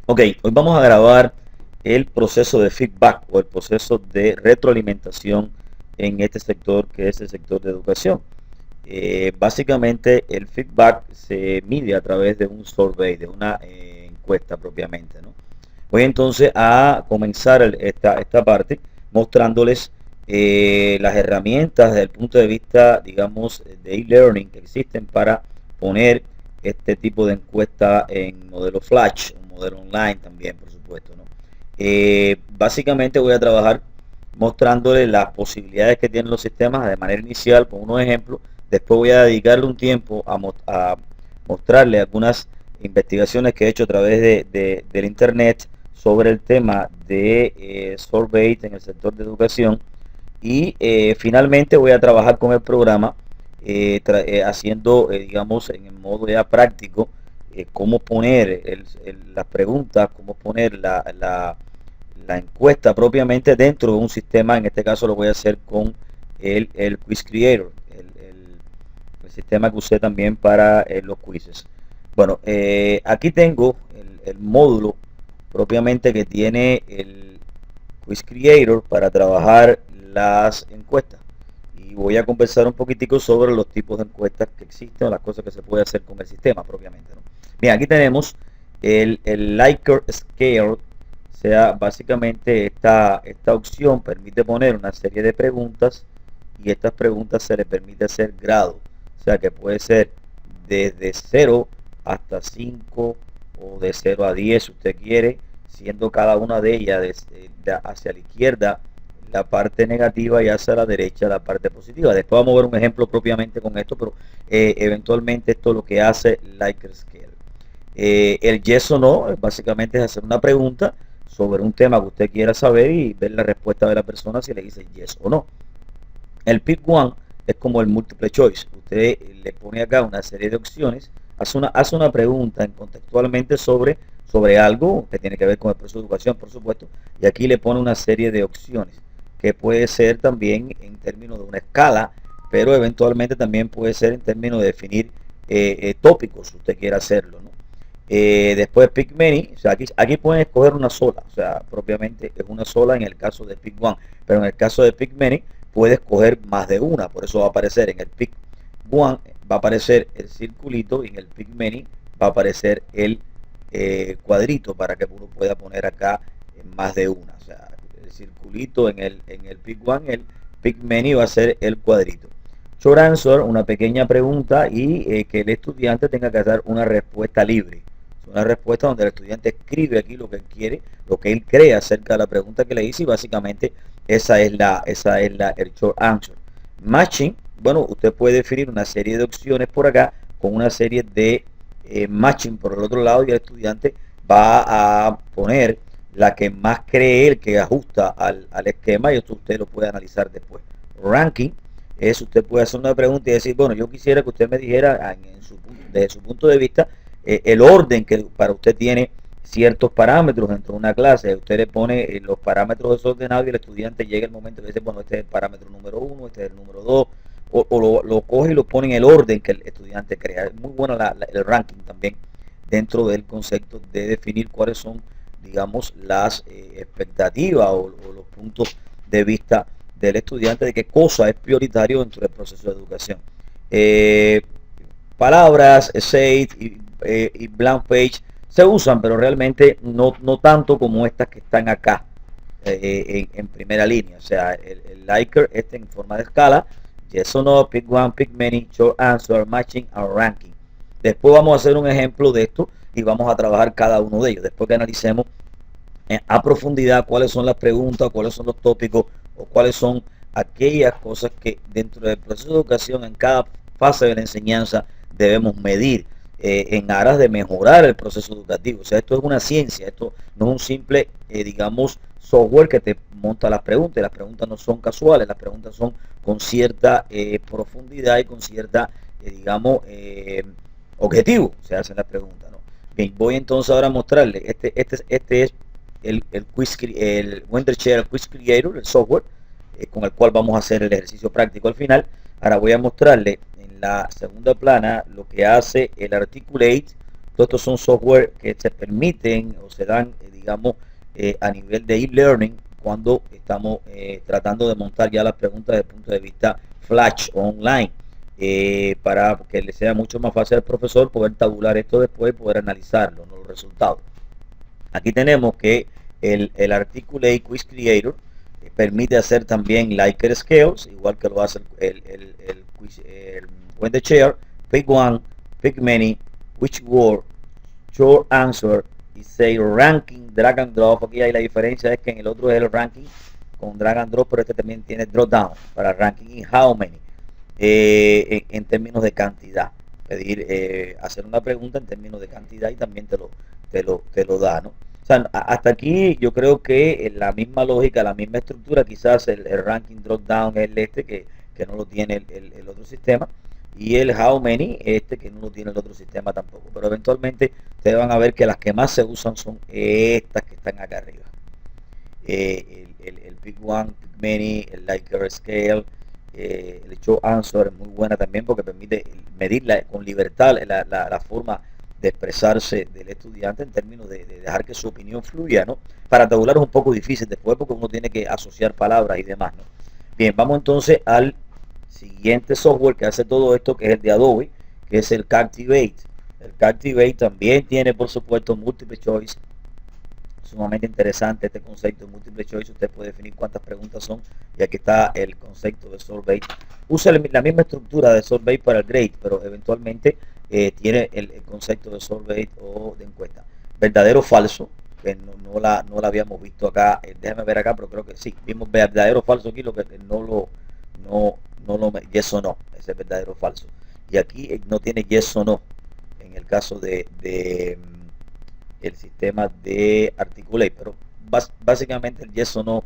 Ok, hoy vamos a grabar el proceso de feedback o el proceso de retroalimentación en este sector que es el sector de educación. Básicamente el feedback se mide a través de un survey, de una encuesta propiamente, ¿no? Voy entonces a comenzar esta parte mostrándoles las herramientas desde el punto de vista, digamos, de e-learning que existen para poner este tipo de encuesta en modelo flash, un modelo online también, por supuesto, ¿no? Básicamente voy a trabajar mostrándoles las posibilidades que tienen los sistemas de manera inicial con unos ejemplos. Después voy a dedicarle un tiempo a mostrarle algunas investigaciones que he hecho a través del internet sobre el tema de survey en el sector de educación y finalmente voy a trabajar con el programa haciendo, digamos, en el modo ya práctico, cómo poner las preguntas, cómo poner la encuesta propiamente dentro de un sistema. En este caso lo voy a hacer con el Quiz Creator, el sistema que usé también para los quizzes. Bueno, aquí tengo el módulo propiamente que tiene el Quiz Creator para trabajar las encuestas. Y voy a conversar un poquitico sobre los tipos de encuestas que existen o las cosas que se puede hacer con el sistema propiamente, ¿no? Bien, aquí tenemos el Likert Scale. O sea, básicamente esta opción permite poner una serie de preguntas y estas preguntas se le permite hacer grado. O sea que puede ser desde 0 hasta 5 o de 0 a 10 si usted quiere, siendo cada una de ellas hacia la izquierda la parte negativa y hacia la derecha la parte positiva. Después vamos a ver un ejemplo propiamente con esto, pero eventualmente esto es lo que hace Likert Scale. El yes o no básicamente es hacer una pregunta sobre un tema que usted quiera saber y ver la respuesta de la persona si le dice yes o no. El pick one es como el multiple choice. Usted le pone acá una serie de opciones, hace una pregunta contextualmente sobre algo que tiene que ver con el proceso de educación, por supuesto, y aquí le pone una serie de opciones, que puede ser también en términos de una escala, pero eventualmente también puede ser en términos de definir tópicos, si usted quiere hacerlo, ¿no? Después pick many, o sea, aquí pueden escoger una sola, o sea, propiamente es una sola en el caso de pick one, pero en el caso de pick many puede escoger más de una, por eso va a aparecer en el pick one, va a aparecer el circulito y en el pick many va a aparecer el cuadrito para que uno pueda poner acá más de una, o sea, el circulito en el pick one, el pick many va a ser el cuadrito. Short answer, una pequeña pregunta y que el estudiante tenga que dar una respuesta libre. Una respuesta donde el estudiante escribe aquí lo que él quiere, lo que él cree acerca de la pregunta que le hice y básicamente el short answer. Matching, bueno, usted puede definir una serie de opciones por acá con una serie de matching por el otro lado y el estudiante va a poner la que más cree él que ajusta al esquema y esto usted lo puede analizar después. Ranking es usted puede hacer una pregunta y decir, bueno, yo quisiera que usted me dijera desde su punto de vista el orden que para usted tiene ciertos parámetros dentro de una clase. Usted le pone los parámetros desordenados y el estudiante llega el momento que dice, bueno, este es el parámetro número 1, este es el número 2, o lo coge y lo pone en el orden que el estudiante crea. Es muy bueno el ranking también dentro del concepto de definir cuáles son, digamos, las expectativas o los puntos de vista del estudiante de qué cosa es prioritario dentro del proceso de educación. Eh, Palabras, essay y blank page se usan, pero realmente no tanto como estas que están acá en primera línea. O sea, el Likert este en forma de escala, yes o no, pick one, pick many, short answer, matching and ranking. Después vamos a hacer un ejemplo de esto y vamos a trabajar cada uno de ellos. Después que analicemos a profundidad cuáles son las preguntas, cuáles son los tópicos o cuáles son aquellas cosas que dentro del proceso de educación en cada fase de la enseñanza debemos medir en aras de mejorar el proceso educativo. O sea, esto es una ciencia, esto no es un simple, digamos, software que te monta las preguntas. Las preguntas no son casuales, las preguntas son con cierta profundidad y con cierta, digamos, objetivo. Se hacen las preguntas, ¿no? Bien, voy entonces ahora a mostrarle. Este es el Wondershare Quiz Creator, el software con el cual vamos a hacer el ejercicio práctico al final. Ahora voy a mostrarle en la segunda plana lo que hace el Articulate Todos estos son software que se permiten o se dan, digamos, a nivel de e-learning cuando estamos tratando de montar ya las preguntas desde el punto de vista flash o online, para que le sea mucho más fácil al profesor poder tabular esto después y poder analizarlo, ¿no? Los resultados. Aquí tenemos que el Articulate Quiz Creator permite hacer también Likert Scales, igual que lo hace el When the Chair, Pick One, Pick Many, Which Word, Short Answer y Say Ranking, Drag and Drop. Aquí hay la diferencia, es que en el otro es el ranking con Drag and Drop, pero este también tiene Drop Down para Ranking y How Many, en términos de cantidad. Pedir, hacer una pregunta en términos de cantidad y también te lo da, ¿no? O sea, hasta aquí yo creo que la misma lógica, la misma estructura, quizás el ranking drop down es que no lo tiene el otro sistema, y el how many que no lo tiene el otro sistema tampoco. Pero eventualmente ustedes van a ver que las que más se usan son estas que están acá arriba. El Pick One, Pick Many, el Likert Scale, el Short Answer es muy buena también porque permite medir con libertad la forma de expresarse del estudiante en términos de dejar que su opinión fluya, ¿no? Para tabular es un poco difícil después porque uno tiene que asociar palabras y demás, ¿no? Bien, vamos entonces al siguiente software que hace todo esto, que es el de Adobe, que es el Captivate. El Captivate también tiene, por supuesto, Multiple Choice. Sumamente interesante este concepto de Multiple Choice. Usted puede definir cuántas preguntas son, y aquí está el concepto de Survey. Usa la misma estructura de Survey para el grade, pero eventualmente tiene el concepto de Survey o de encuesta. Verdadero o falso, que no la habíamos visto acá. Déjame ver acá, pero creo que sí. Vimos verdadero o falso aquí, lo que no lo yes o no, ese es verdadero o falso. Y aquí no tiene yes o no en el caso de el sistema de Articulate, pero básicamente el yes o no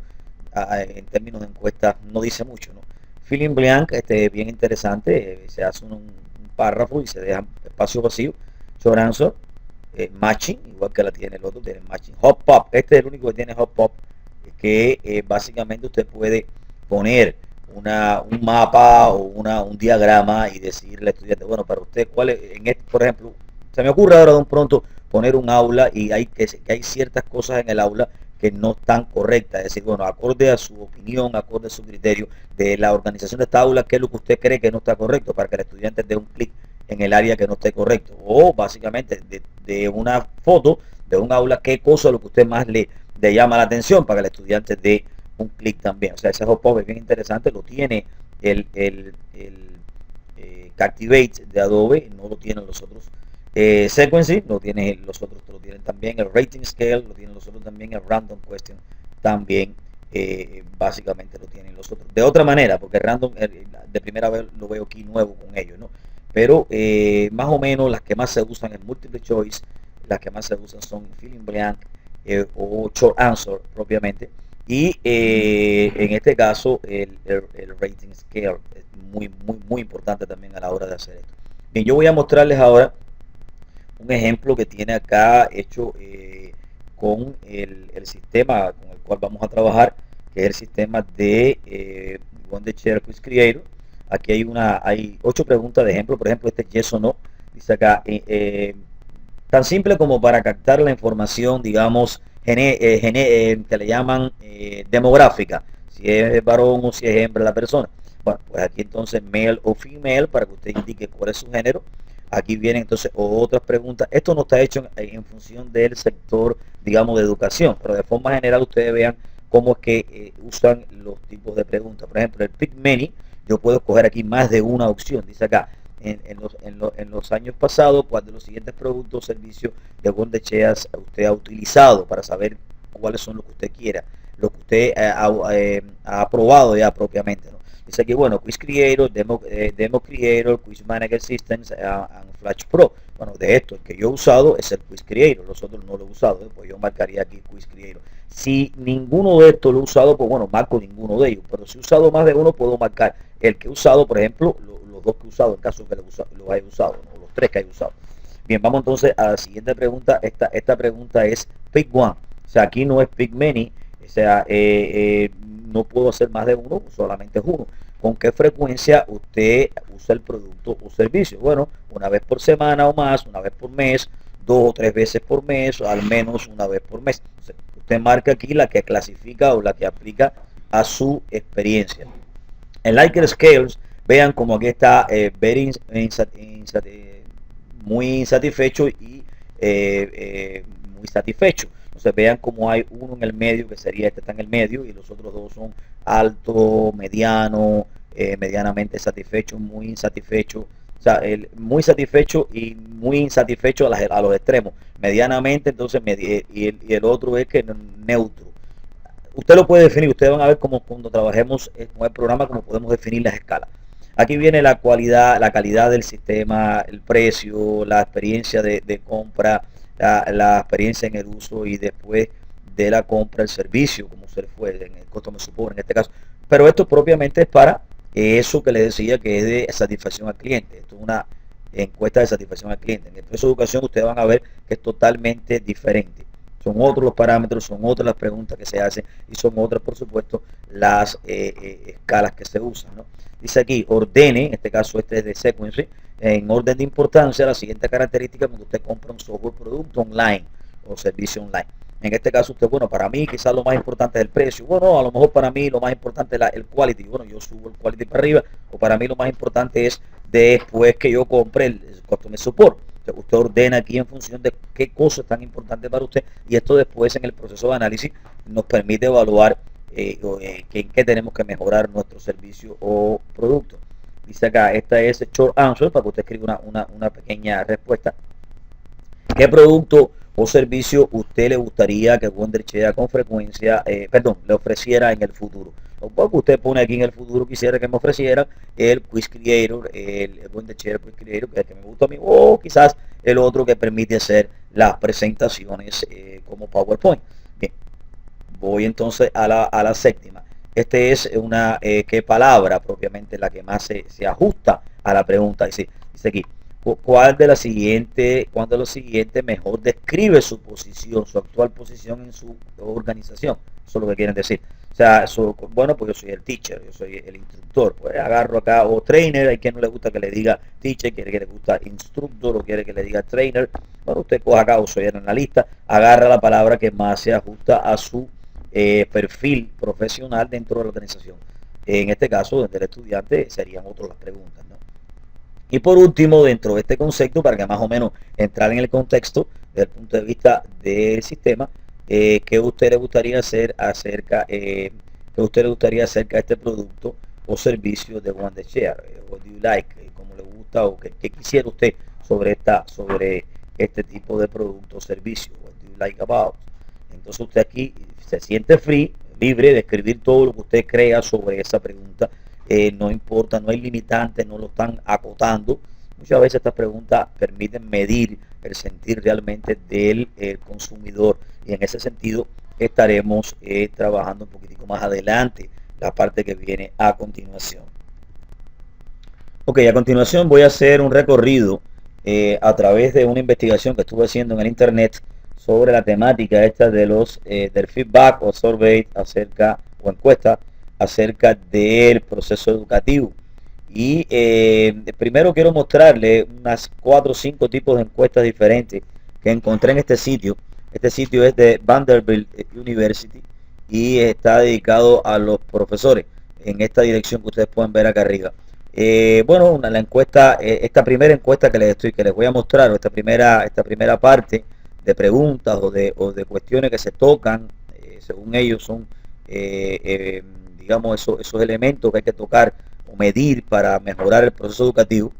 en términos de encuestas no dice mucho, ¿no? Filling blank, bien interesante, se hace un párrafo y se deja espacio vacío. Short answer, matching, igual que la tiene el otro, tiene matching. Hot pop, este es el único que tiene hot pop, que básicamente usted puede poner un mapa o un diagrama y decirle al estudiante, bueno, para usted, ¿cuál es? Por ejemplo, se me ocurre ahora de un pronto poner un aula y que hay ciertas cosas en el aula que no están correctas. Es decir, bueno, acorde a su opinión, acorde a su criterio de la organización de esta aula, ¿qué es lo que usted cree que no está correcto? Para que el estudiante dé un clic en el área que no esté correcto. O básicamente de una foto de un aula, qué cosa es lo que usted más le llama la atención para que el estudiante dé un clic también. O sea, ese hot-pop es bien interesante, lo tiene el Captivate de Adobe, no lo tienen los otros. Sequencing lo tienen los otros, lo tienen también. El Rating Scale lo tienen los otros también. El Random Question también, básicamente lo tienen los otros. De otra manera, porque Random de primera vez lo veo aquí nuevo con ellos, ¿no? Pero más o menos las que más se usan es Multiple Choice, las que más se usan son Filling Blank o Short Answer propiamente. Y en este caso el Rating Scale es muy importante también a la hora de hacer esto. Bien, yo voy a mostrarles ahora un ejemplo que tiene acá hecho con el sistema con el cual vamos a trabajar, que es el sistema de When the Chair Quiz Creator. Aquí hay 8 preguntas de ejemplo. Por ejemplo, este yes o no, dice acá, tan simple como para captar la información, digamos, que le llaman demográfica, si es varón o si es hembra la persona. Bueno, pues aquí entonces male o female, para que usted indique cuál es su género. Aquí vienen entonces otras preguntas. Esto no está hecho en función del sector, digamos, de educación, pero de forma general ustedes vean cómo es que usan los tipos de preguntas. Por ejemplo, el Pick Many, yo puedo escoger aquí más de una opción. Dice acá, en los años pasados, cuál de los siguientes productos o servicios de Wondercheas usted ha utilizado, para saber cuáles son los que usted quiera, lo que usted ha aprobado ya propiamente, ¿no? Dice aquí, bueno, Quiz Creator, Demo Creator, Quiz Manager Systems and Flash Pro. Bueno, de esto, el que yo he usado es el Quiz Creator, los otros no lo he usado, pues yo marcaría aquí Quiz Creator. Si ninguno de estos lo he usado, pues bueno, marco ninguno de ellos, pero si he usado más de uno, puedo marcar el que he usado, por ejemplo, los 2 que he usado, en caso de que lo haya usado, ¿no? Los 3 que haya usado. Bien, vamos entonces a la siguiente pregunta. Esta pregunta es Pick One. O sea, aquí no es Pick Many, o sea, no puedo hacer más de uno, solamente es uno. ¿Con qué frecuencia usted usa el producto o servicio? Bueno, una vez por semana o más, una vez por mes, 2 o 3 veces por mes, o al menos una vez por mes. Entonces, usted marca aquí la que clasifica o la que aplica a su experiencia. En Likert Scales, vean como aquí está muy insatisfecho y muy satisfecho. Entonces vean como hay uno en el medio, que sería este está en el medio, y los otros dos son alto, mediano, medianamente satisfecho, muy insatisfecho. O sea, muy satisfecho y muy insatisfecho a los extremos. Medianamente, entonces, y el otro es que neutro. Usted lo puede definir, ustedes van a ver cómo cuando trabajemos con el programa, cómo podemos definir las escalas. Aquí viene la calidad del sistema, el precio, la experiencia de compra, la experiencia en el uso y después de la compra, el servicio, como se fue en el customer support en este caso. Pero esto propiamente es para eso que le decía que es de satisfacción al cliente. Esto es una encuesta de satisfacción al cliente. En el proceso de educación ustedes van a ver que es totalmente diferente. Son otros los parámetros, son otras las preguntas que se hacen y son otras, por supuesto, las escalas que se usan, ¿no? Dice aquí, ordene, en este caso este es de sequence, en orden de importancia, la siguiente característica cuando usted compra un software producto online o servicio online. En este caso usted, bueno, para mí quizás lo más importante es el precio. Bueno, a lo mejor para mí lo más importante es el quality. Bueno, yo subo el quality para arriba. O para mí lo más importante es después que yo compre el customer support. Usted ordena aquí en función de qué cosas tan importantes para usted y esto después en el proceso de análisis nos permite evaluar en qué tenemos que mejorar nuestro servicio o producto. Dice acá, esta es short answer para que usted escriba una pequeña respuesta. ¿Qué producto o servicio usted le gustaría que Wondershare con frecuencia, le ofreciera en el futuro? Lo que usted pone aquí en el futuro quisiera que me ofreciera el Quiz Creator, el Wondershare Quiz Creator, que es el que me gusta a mí, o quizás el otro que permite hacer las presentaciones como PowerPoint. Bien, voy entonces a la séptima. Este es una qué palabra propiamente la que más se ajusta a la pregunta. Dice aquí, ¿cuál de los siguientes mejor describe su posición, su actual posición en su organización? Eso es lo que quieren decir. O sea, bueno, pues yo soy el teacher, yo soy el instructor. Pues agarro acá, o trainer, hay quien no le gusta que le diga teacher, quiere que le gusta instructor, o quiere que le diga trainer. Bueno, usted coja acá, o soy el analista, agarra la palabra que más se ajusta a su perfil profesional dentro de la organización. En este caso, del estudiante, serían otras las preguntas, ¿no? Y por último, dentro de este concepto, para que más o menos entrar en el contexto, desde el punto de vista del sistema, ¿qué usted le gustaría hacer acerca, qué usted le gustaría acerca de este producto o servicio de Wondershare? What do you like? ¿Cómo le gusta o qué quisiera usted sobre este tipo de producto o servicio? What do you like about? Entonces usted aquí se siente libre de escribir todo lo que usted crea sobre esa pregunta. No importa, no hay limitantes, no lo están acotando. Muchas veces estas preguntas permiten medir el sentir realmente del consumidor y en ese sentido estaremos trabajando un poquitico más adelante la parte que viene a continuación. Ok, a continuación voy a hacer un recorrido a través de una investigación que estuve haciendo en el internet sobre la temática esta de del feedback o survey o encuesta acerca del proceso educativo. Y primero quiero mostrarle unas 4 o 5 tipos de encuestas diferentes que encontré en este sitio. Este sitio es de Vanderbilt University y está dedicado a los profesores en esta dirección que ustedes pueden ver acá arriba. Bueno, la encuesta, esta primera encuesta que les voy a mostrar, o esta primera parte de preguntas o de cuestiones que se tocan, según ellos son digamos esos elementos que hay que tocar o medir para mejorar el proceso educativo,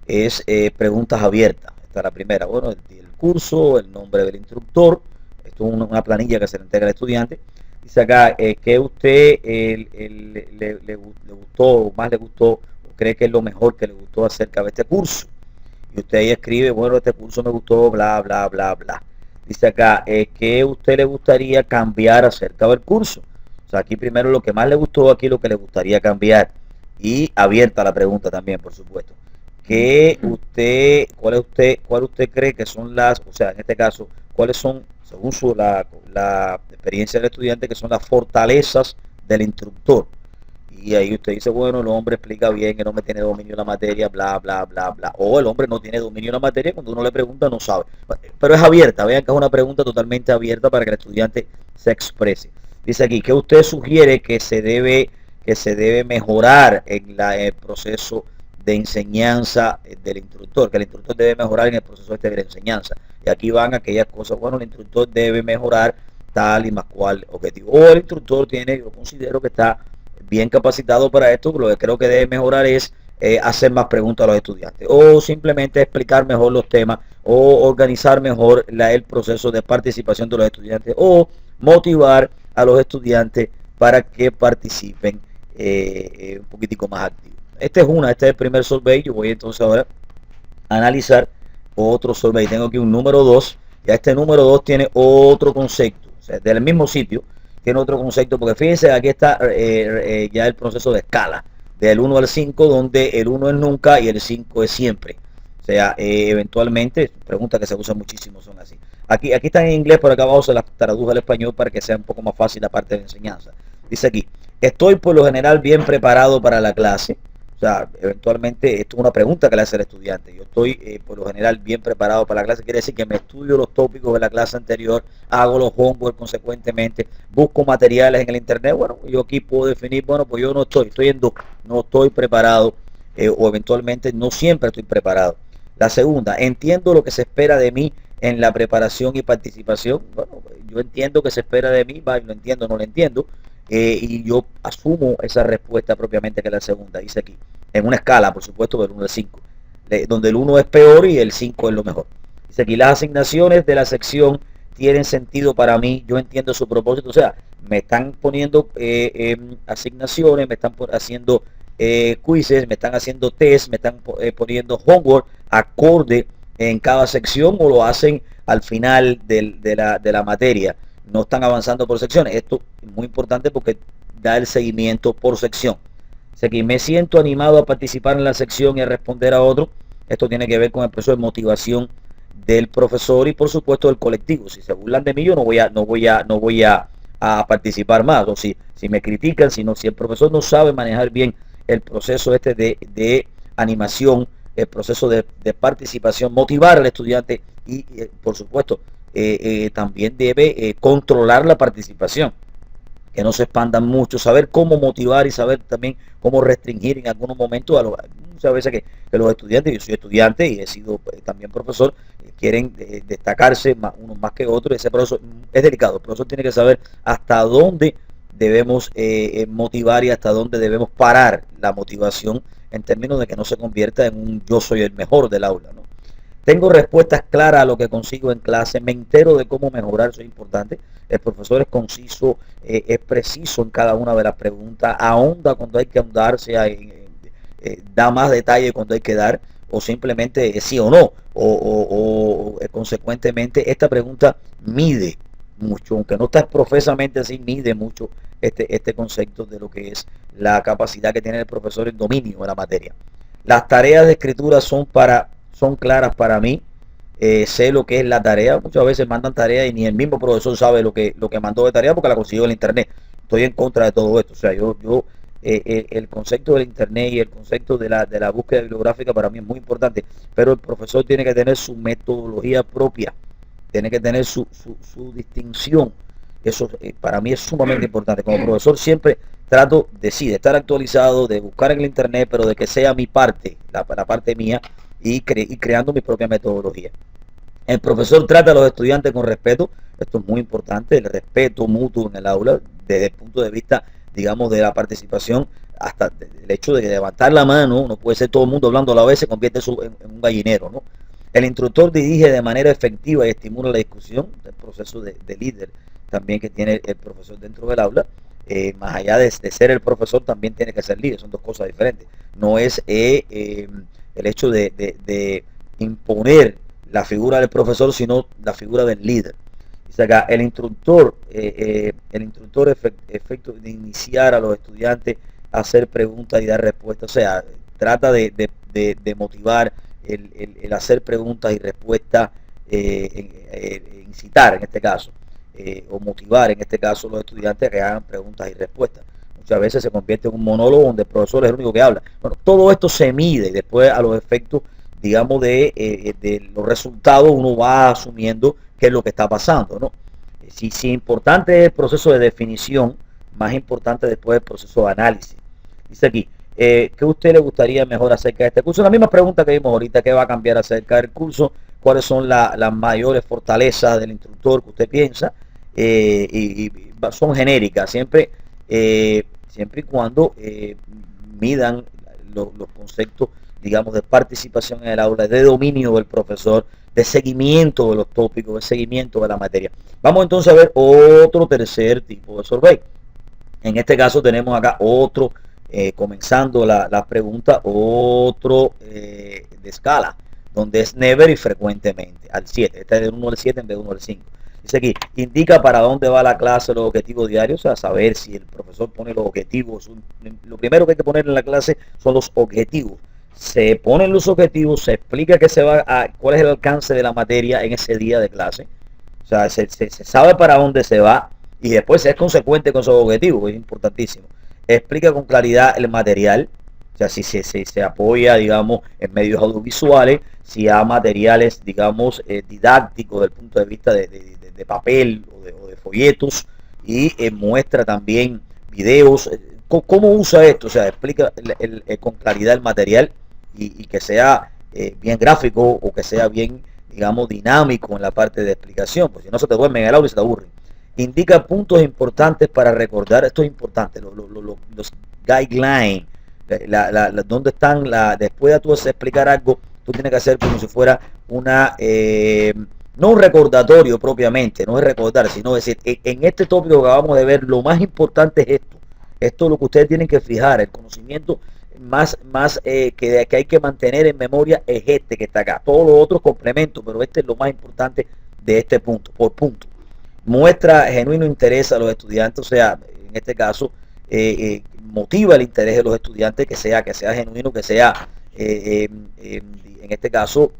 es preguntas abiertas. Esta es la primera, bueno, el curso, el nombre del instructor, esto es una planilla que se le entrega al estudiante. Dice acá que usted le gustó o más le gustó o cree que es lo mejor que le gustó acerca de este curso. Y usted ahí escribe, bueno, este curso me gustó, bla, bla, bla, bla. Dice acá, ¿qué usted le gustaría cambiar acerca del curso? O sea, aquí primero lo que más le gustó, aquí lo que le gustaría cambiar. Y abierta la pregunta también, por supuesto. ¿Cuál usted cree que son o sea, en este caso, cuáles son, según la experiencia del estudiante, que son las fortalezas del instructor? Y ahí usted dice, bueno, el hombre explica bien, el hombre tiene dominio de la materia, bla, bla, bla, bla. O el hombre no tiene dominio de la materia, cuando uno le pregunta no sabe. Pero es abierta, vean que es una pregunta totalmente abierta para que el estudiante se exprese. Dice aquí, ¿qué usted sugiere que se debe mejorar en el proceso de enseñanza del instructor? Que el instructor debe mejorar en el proceso de la enseñanza. Y aquí van aquellas cosas, bueno, el instructor debe mejorar tal y más cual objetivo. O el instructor tiene, yo considero que está bien capacitado para esto, lo que creo que debe mejorar es hacer más preguntas a los estudiantes o simplemente explicar mejor los temas o organizar mejor el proceso de participación de los estudiantes o motivar a los estudiantes para que participen un poquitico más activos. Este es el primer survey. Yo voy entonces ahora a analizar otro survey. Tengo aquí un número 2. Ya este número 2 tiene otro concepto, o sea, del mismo sitio tiene otro concepto, porque fíjense, aquí está ya el proceso de escala, del 1 al 5, donde el 1 es nunca y el 5 es siempre. O sea, eventualmente, preguntas que se usan muchísimo son así. Aquí están en inglés, por acá abajo se las traduje al español para que sea un poco más fácil la parte de enseñanza. Dice aquí, estoy por lo general bien preparado para la clase. O sea, eventualmente esto es una pregunta que le hace el estudiante. Yo estoy por lo general bien preparado para la clase. Quiere decir que me estudio los tópicos de la clase anterior, hago los homework consecuentemente, busco materiales en el internet. Bueno, yo aquí puedo definir, bueno, pues yo no estoy en duda, no estoy preparado o eventualmente no siempre estoy preparado. La segunda, entiendo lo que se espera de mí en la preparación y participación. Bueno, yo entiendo que se espera de mí, va, lo entiendo, no lo entiendo. Y yo asumo esa respuesta propiamente que es la segunda, dice aquí, en una escala, por supuesto, del 1 al 5, donde el 1 es peor y el 5 es lo mejor. Dice aquí, las asignaciones de la sección tienen sentido para mí, yo entiendo su propósito, o sea, me están poniendo asignaciones, me están haciendo quizzes, me están haciendo test, me están poniendo homework acorde en cada sección o lo hacen al final de la materia. No están avanzando por secciones. Esto es muy importante porque da el seguimiento por sección. O sea que me siento animado a participar en la sección y a responder a otro. Esto tiene que ver con el proceso de motivación del profesor y por supuesto del colectivo. Si se burlan de mí, yo no voy a participar más. O si me critican, si el profesor no sabe manejar bien el proceso este de animación, el proceso de participación, motivar al estudiante y por supuesto también debe controlar la participación, que no se expandan mucho, saber cómo motivar y saber también cómo restringir en algunos momentos muchas veces que los estudiantes, yo soy estudiante y he sido también profesor, quieren destacarse unos más que otros. Ese proceso es delicado. El profesor tiene que saber hasta dónde debemos motivar y hasta dónde debemos parar la motivación en términos de que no se convierta en un yo soy el mejor del aula, ¿no? Tengo respuestas claras a lo que consigo en clase, me entero de cómo mejorar, eso es importante. El profesor es conciso, es preciso en cada una de las preguntas, ahonda cuando hay que ahondar, da más detalle cuando hay que dar, o simplemente sí o no, consecuentemente esta pregunta mide mucho, aunque no está profesamente así, mide mucho este concepto de lo que es la capacidad que tiene el profesor en dominio de la materia. Las tareas de escritura son claras para mí. Sé lo que es la tarea. Muchas veces mandan tareas y ni el mismo profesor sabe lo que mandó de tarea porque la consiguió en el internet. Estoy en contra de todo esto. O sea, el concepto del internet y el concepto de la búsqueda bibliográfica para mí es muy importante, pero el profesor tiene que tener su metodología propia, tiene que tener su distinción. Eso para mí es sumamente importante. Como profesor siempre trato de estar actualizado, de buscar en el internet, pero de que sea mi parte, la parte mía, y creando mi propia metodología. El profesor trata a los estudiantes con respeto. Esto es muy importante, el respeto mutuo en el aula, desde el punto de vista, digamos, de la participación, hasta el hecho de levantar la mano. No puede ser todo el mundo hablando a la vez, se convierte en un gallinero, ¿no? El instructor dirige de manera efectiva y estimula la discusión, el proceso de líder también que tiene el profesor dentro del aula. Más allá de ser el profesor, también tiene que ser líder, son dos cosas diferentes. No es el hecho de imponer la figura del profesor, sino la figura del líder. Dice acá, el instructor efecto de iniciar a los estudiantes a hacer preguntas y dar respuestas. O sea, trata de motivar el hacer preguntas y respuestas, incitar en este caso, o motivar en este caso a los estudiantes a que hagan preguntas y respuestas. Muchas veces se convierte en un monólogo donde el profesor es el único que habla. Bueno, todo esto se mide y después a los efectos, digamos, de los resultados uno va asumiendo qué es lo que está pasando, ¿no? Si importante es el proceso de definición, más importante después el proceso de análisis. Dice aquí, ¿qué a usted le gustaría mejor acerca de este curso? La misma pregunta que vimos ahorita, ¿qué va a cambiar acerca del curso? ¿Cuáles son las mayores fortalezas del instructor que usted piensa? Y son genéricas, siempre y cuando midan los conceptos, digamos, de participación en el aula, de dominio del profesor, de seguimiento de los tópicos, de seguimiento de la materia. Vamos entonces a ver otro tercer tipo de survey. En este caso tenemos acá otro, comenzando la pregunta, otro de escala, donde es never y frecuentemente, al 7. Este es del 1 al 7 en vez de 1 al 5. Dice aquí, indica para dónde va la clase, los objetivos diarios, o sea, saber si el profesor pone los objetivos. Lo primero que hay que poner en la clase son los objetivos. Se ponen los objetivos, se explica cuál es el alcance de la materia en ese día de clase. O sea, se sabe para dónde se va y después se es consecuente con esos objetivos, es importantísimo. Explica con claridad el material, o sea, si se apoya, digamos, en medios audiovisuales, si hay materiales, digamos, didácticos desde el punto de vista de papel o de folletos, y muestra también videos. ¿Cómo usa esto? O sea, explica con claridad el material y que sea bien gráfico o que sea bien, digamos, dinámico en la parte de explicación, pues si no se te duerme en el aula y se te aburre. Indica puntos importantes para recordar, esto es importante, los guidelines, donde están, después de tú explicar algo, tú tienes que hacer como si fuera no un recordatorio propiamente, no es recordar, sino decir, en este tópico que acabamos de ver, lo más importante es esto es lo que ustedes tienen que fijar, el conocimiento más que hay que mantener en memoria es este que está acá. Todos los otros complementos, pero este es lo más importante de este punto, por punto. Muestra genuino interés a los estudiantes, o sea, en este caso, motiva el interés de los estudiantes, que sea genuino, que sea, en este caso,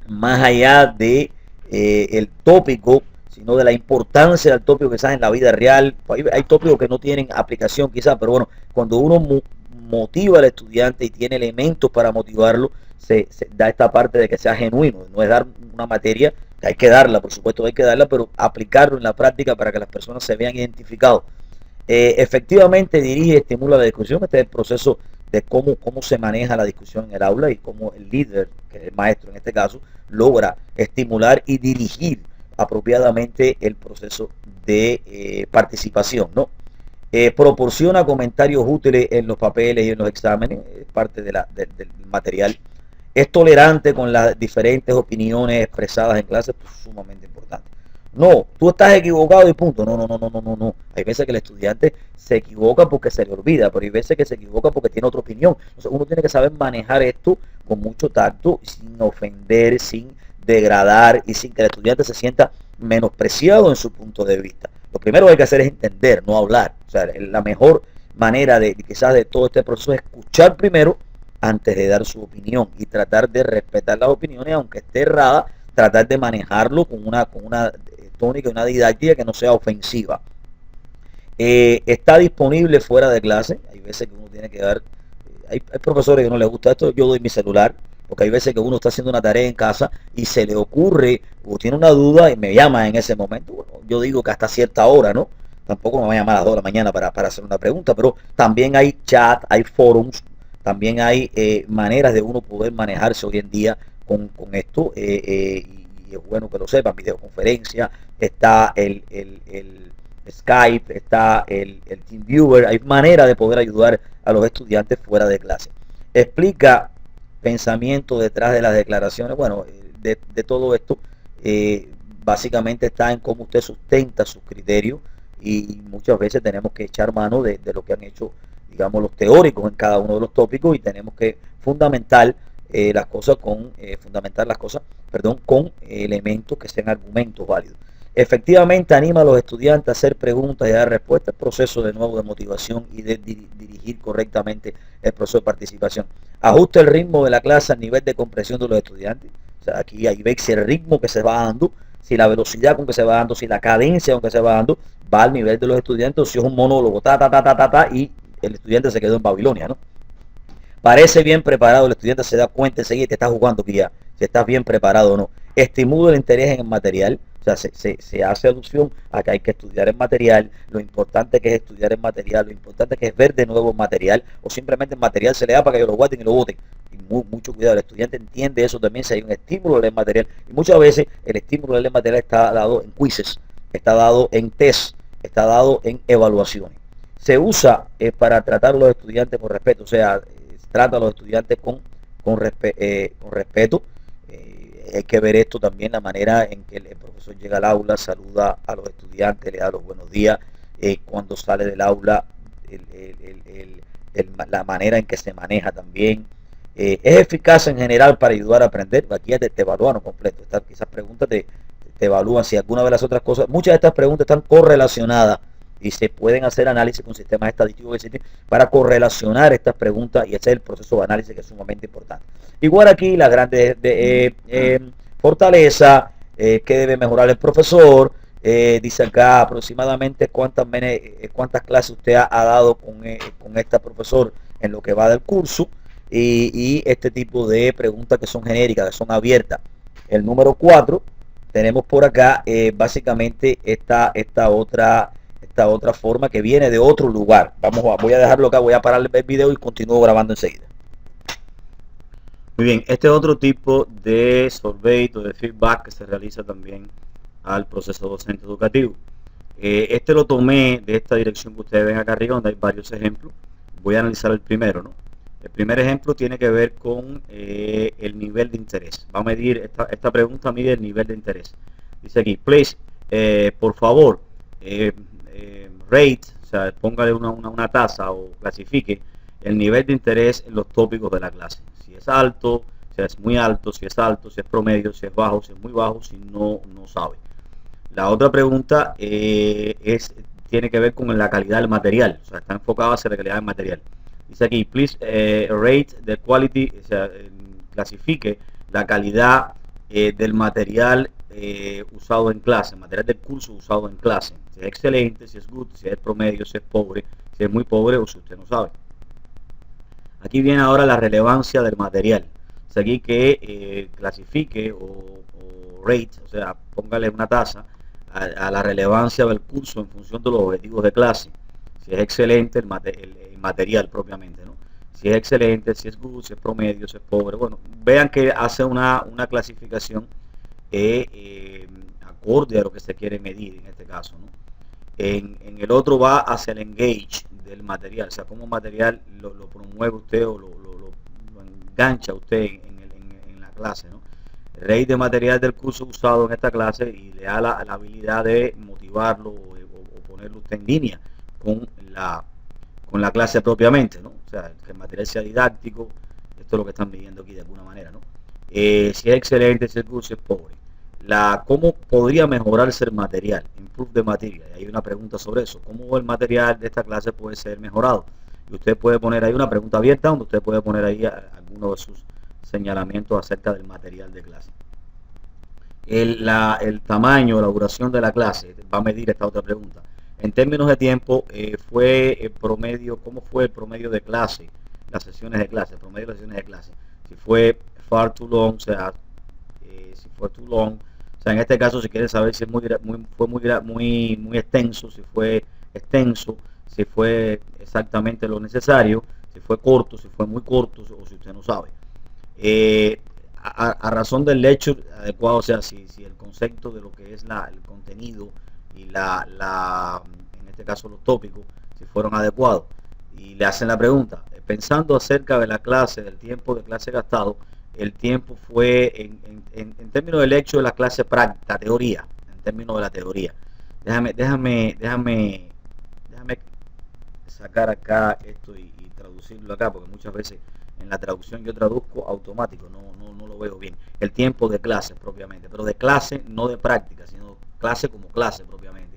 más allá de el tópico, sino de la importancia del tópico que quizás en la vida real. Hay tópicos que no tienen aplicación quizás, pero bueno, cuando uno motiva al estudiante y tiene elementos para motivarlo, se da esta parte de que sea genuino. No es dar una materia, que hay que darla, por supuesto hay que darla, pero aplicarlo en la práctica para que las personas se vean identificados. Efectivamente dirige y estimula la discusión. Este es el proceso de cómo se maneja la discusión en el aula y cómo el líder, que es el maestro en este caso, logra estimular y dirigir apropiadamente el proceso de participación, ¿no? Proporciona comentarios útiles en los papeles y en los exámenes, parte del material. Es tolerante con las diferentes opiniones expresadas en clase, pues, sumamente importante. No, tú estás equivocado y punto. No. Hay veces que el estudiante se equivoca porque se le olvida, pero hay veces que se equivoca porque tiene otra opinión. Entonces uno tiene que saber manejar esto con mucho tacto, sin ofender, sin degradar y sin que el estudiante se sienta menospreciado en su punto de vista. Lo primero que hay que hacer es entender, no hablar. O sea, la mejor manera quizás de todo este proceso es escuchar primero antes de dar su opinión y tratar de respetar las opiniones, aunque esté errada, tratar de manejarlo con una tónica y una didáctica que no sea ofensiva. Está disponible fuera de clase. Hay veces que uno tiene que dar, hay profesores que no les gusta esto, yo doy mi celular, porque hay veces que uno está haciendo una tarea en casa y se le ocurre o tiene una duda y me llama en ese momento. Bueno, yo digo que hasta cierta hora, ¿no? Tampoco me va a llamar a las 2 de la mañana para hacer una pregunta, pero también hay chat, hay forums, también hay maneras de uno poder manejarse hoy en día con esto, y es bueno que lo sepan. Videoconferencia, está el Skype, está el TeamViewer. Hay manera de poder ayudar a los estudiantes fuera de clase. Explica pensamiento detrás de las declaraciones. Bueno, de todo esto básicamente está en cómo usted sustenta sus criterios, y muchas veces tenemos que echar mano de lo que han hecho, digamos, los teóricos en cada uno de los tópicos, y tenemos que fundamentar las cosas con elementos que sean argumentos válidos. Efectivamente anima a los estudiantes a hacer preguntas y a dar respuestas. Proceso de nuevo de motivación y de dirigir correctamente el proceso de participación. Ajusta el ritmo de la clase al nivel de comprensión de los estudiantes. O sea, aquí hay veces el ritmo que se va dando si la velocidad con que se va dando, si la cadencia con que se va dando, va al nivel de los estudiantes, o si es un monólogo, y el estudiante se quedó en Babilonia, ¿no? Parece bien preparado, el estudiante se da cuenta enseguida que está jugando que ya, si estás bien preparado o no. Estimula el interés en el material, o sea, se hace alusión a que hay que estudiar el material, lo importante que es estudiar el material, lo importante que es ver de nuevo el material, o simplemente el material se le da para que ellos lo guarden y lo boten. Y mucho cuidado, el estudiante entiende eso también, si hay un estímulo de leer material. Y muchas veces el estímulo de leer material está dado en quizzes, está dado en test, está dado en evaluaciones. Se usa para tratar a los estudiantes con respeto, o sea, trata a los estudiantes con respeto. Hay que ver esto también, la manera en que el profesor llega al aula, saluda a los estudiantes, le da los buenos días, cuando sale del aula, el, el, la manera en que se maneja también. Es eficaz en general para ayudar a aprender. Aquí te evalúan completo. Quizás preguntas te evalúan si alguna de las otras cosas, muchas de estas preguntas están correlacionadas y se pueden hacer análisis con sistemas estadísticos que existen para correlacionar estas preguntas, y ese es el proceso de análisis que es sumamente importante. Igual aquí la grande fortaleza que debe mejorar el profesor. Dice acá aproximadamente cuántas clases usted ha dado con este profesor en lo que va del curso, y este tipo de preguntas que son genéricas, que son abiertas. El número 4, tenemos por acá básicamente esta otra forma que viene de otro lugar. Voy a dejarlo acá, voy a parar el video y continúo grabando enseguida. Muy bien, este es otro tipo de survey o de feedback que se realiza también al proceso docente educativo. Este lo tomé de esta dirección que ustedes ven acá arriba, donde hay varios ejemplos. Voy a analizar el primero, ¿no? El primer ejemplo tiene que ver con el nivel de interés. Va a medir, esta pregunta mide el nivel de interés. Dice aquí, please, por favor, rate, o sea, póngale una tasa o clasifique el nivel de interés en los tópicos de la clase. Si es alto, si es muy alto, si es alto, si es promedio, si es bajo, si es muy bajo, si no sabe. La otra pregunta tiene que ver con la calidad del material, o sea, está enfocada hacia la calidad del material. Dice aquí, please rate the quality, o sea, clasifique la calidad del material usado en clase, material del curso usado en clase. Si es excelente, si es good, si es promedio, si es pobre, si es muy pobre o si usted no sabe. Aquí viene ahora la relevancia del material. O sea, aquí que clasifique o rate, o sea, póngale una tasa a la relevancia del curso en función de los objetivos de clase. Si es excelente el material propiamente, ¿no? Si es excelente, si es good, si es promedio, si es pobre. Bueno, vean que hace una clasificación acorde a lo que se quiere medir en este caso, ¿no? En el otro va hacia el engage del material, o sea, cómo material lo promueve usted o lo engancha usted en la clase, ¿no? El rate de material del curso usado en esta clase y le da la habilidad de motivarlo o ponerlo usted en línea con la clase propiamente, ¿no? O sea, que el material sea didáctico. Esto es lo que están midiendo aquí de alguna manera, ¿no? Si es excelente, si el curso es pobre. ¿Cómo podría mejorarse el material? Improve the material. Hay una pregunta sobre eso. ¿Cómo el material de esta clase puede ser mejorado? Y usted puede poner ahí una pregunta abierta donde usted puede poner ahí algunos de sus señalamientos acerca del material de clase. El tamaño, la duración de la clase va a medir esta otra pregunta. En términos de tiempo, fue el promedio, ¿cómo fue el promedio de clase? Las sesiones de clase, el promedio de las sesiones de clase. Si fue far too long, o sea, si fue too long, o sea, en este caso, si quiere saber si fue muy extenso, si fue extenso, si fue exactamente lo necesario, si fue corto, si fue muy corto, o si usted no sabe. A razón del lecture adecuado, o sea, si el concepto de lo que es el contenido y en este caso los tópicos, si fueron adecuados. Y le hacen la pregunta, pensando acerca de la clase, del tiempo de clase gastado, el tiempo fue en términos del hecho de la clase práctica, teoría, en términos de la teoría. Déjame sacar acá esto y traducirlo acá, porque muchas veces en la traducción yo traduzco automático, no lo veo bien. El tiempo de clase propiamente, pero de clase, no de práctica, sino clase como clase propiamente.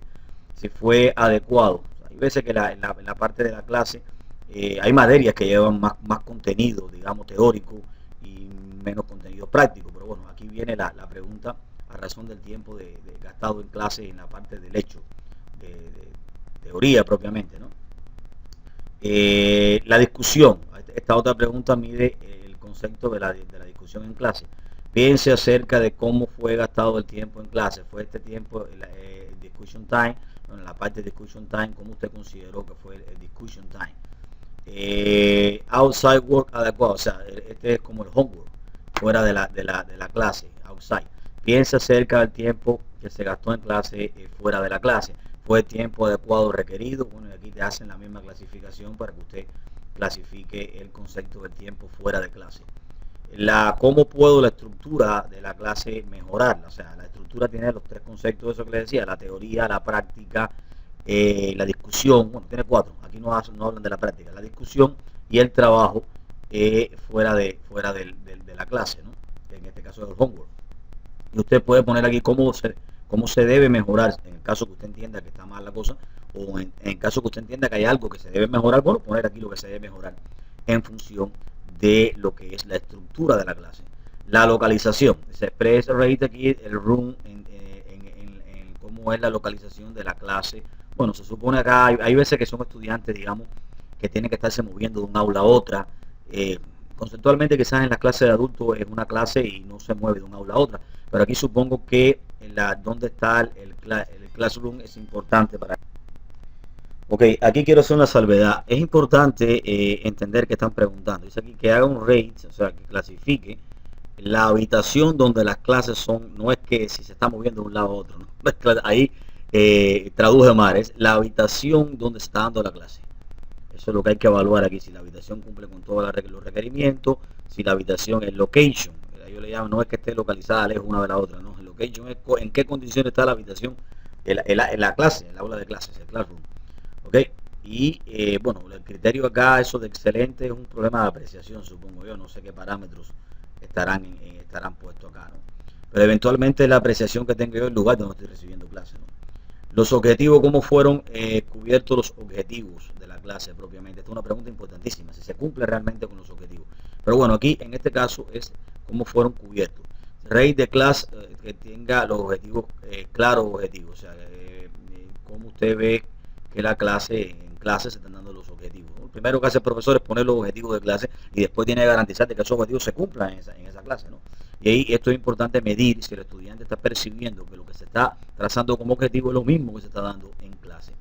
Si fue adecuado. O sea, hay veces que en la parte de la clase hay materias que llevan más contenido, digamos, teórico y menos contenido práctico. Pero bueno, aquí viene la pregunta a razón del tiempo de gastado en clase en la parte del hecho, de teoría propiamente, ¿no? La discusión, esta otra pregunta mide el concepto de la discusión en clase. Piense acerca de cómo fue gastado el tiempo en clase. Fue este tiempo, el discussion time, en la parte de discussion time, ¿cómo usted consideró que fue el discussion time? Outside work adecuado, o sea, este es como el homework, fuera de la clase, outside. Piensa acerca del tiempo que se gastó en clase fuera de la clase. ¿Fue el tiempo adecuado requerido? Bueno, y aquí te hacen la misma clasificación para que usted clasifique el concepto del tiempo fuera de clase. ¿Cómo puedo la estructura de la clase mejorarla? O sea, la estructura tiene los tres conceptos, eso que le decía, la teoría, la práctica, la discusión. Bueno, tiene cuatro, aquí no hablan de la práctica, la discusión y el trabajo fuera de la clase, ¿no? En este caso del homework. Y usted puede poner aquí cómo se debe mejorar, en el caso que usted entienda que está mal la cosa, o en el caso que usted entienda que hay algo que se debe mejorar, bueno, poner aquí lo que se debe mejorar en función de lo que es la estructura de la clase. La localización, se expresa aquí el room en cómo es la localización de la clase. Bueno, se supone acá, hay veces que son estudiantes, digamos, que tienen que estarse moviendo de un aula a otra. Conceptualmente quizás en las clases de adultos es una clase y no se mueve de un aula a otra, pero aquí supongo que donde está el classroom es importante para... Ok, aquí quiero hacer una salvedad. Es importante entender que están preguntando. Dice aquí que haga un rate, o sea, que clasifique la habitación donde las clases son, no es que si se está moviendo de un lado a otro, ¿no? Ahí traduje mal, es la habitación donde se está dando la clase. Eso es lo que hay que evaluar aquí, si la habitación cumple con todos los requerimientos, si la habitación es location, yo le llamo, no es que esté localizada lejos una de la otra, no, el location es en qué condiciones está la habitación, en la clase, el aula de clases, el classroom, ¿ok? Y bueno, el criterio acá, eso de excelente, es un problema de apreciación, supongo yo, no sé qué parámetros estarán puestos acá, ¿no? Pero eventualmente la apreciación que tengo yo el lugar donde estoy recibiendo clases, ¿no? Los objetivos, ¿cómo fueron cubiertos los objetivos de la clase propiamente? Esta es una pregunta importantísima, si se cumple realmente con los objetivos. Pero bueno, aquí en este caso es cómo fueron cubiertos. Rate de clase que tenga los objetivos claros, objetivos. O sea, cómo usted ve que la clase, en clase se están dando los objetivos. Lo primero que hace el profesor es poner los objetivos de clase y después tiene que garantizar que esos objetivos se cumplan en esa clase, ¿no? Y ahí esto es importante medir si el estudiante está percibiendo que lo que se está trazando como objetivo es lo mismo que se está dando en clase.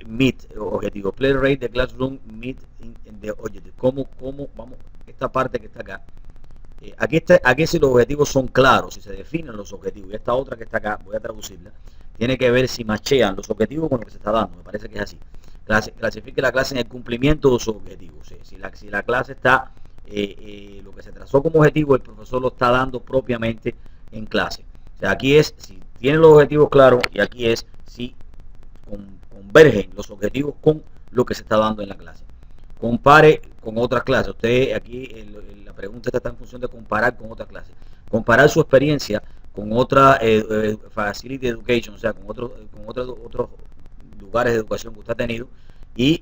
Meet, objetivo, play rate de classroom, meet de objective. ¿Cómo, vamos, esta parte que está acá? Aquí si los objetivos son claros, si se definen los objetivos, y esta otra que está acá, voy a traducirla, tiene que ver si machean los objetivos con lo que se está dando, me parece que es así. Clasifique la clase en el cumplimiento de sus objetivos. Si la clase está, lo que se trazó como objetivo, el profesor lo está dando propiamente en clase. O sea, aquí es si tiene los objetivos claros y aquí es si convergen los objetivos con lo que se está dando en la clase. Compare con otras clases. Usted aquí la pregunta está en función de comparar con otras clases. Comparar su experiencia con otra facility education, o sea, con otros lugares de educación que usted ha tenido y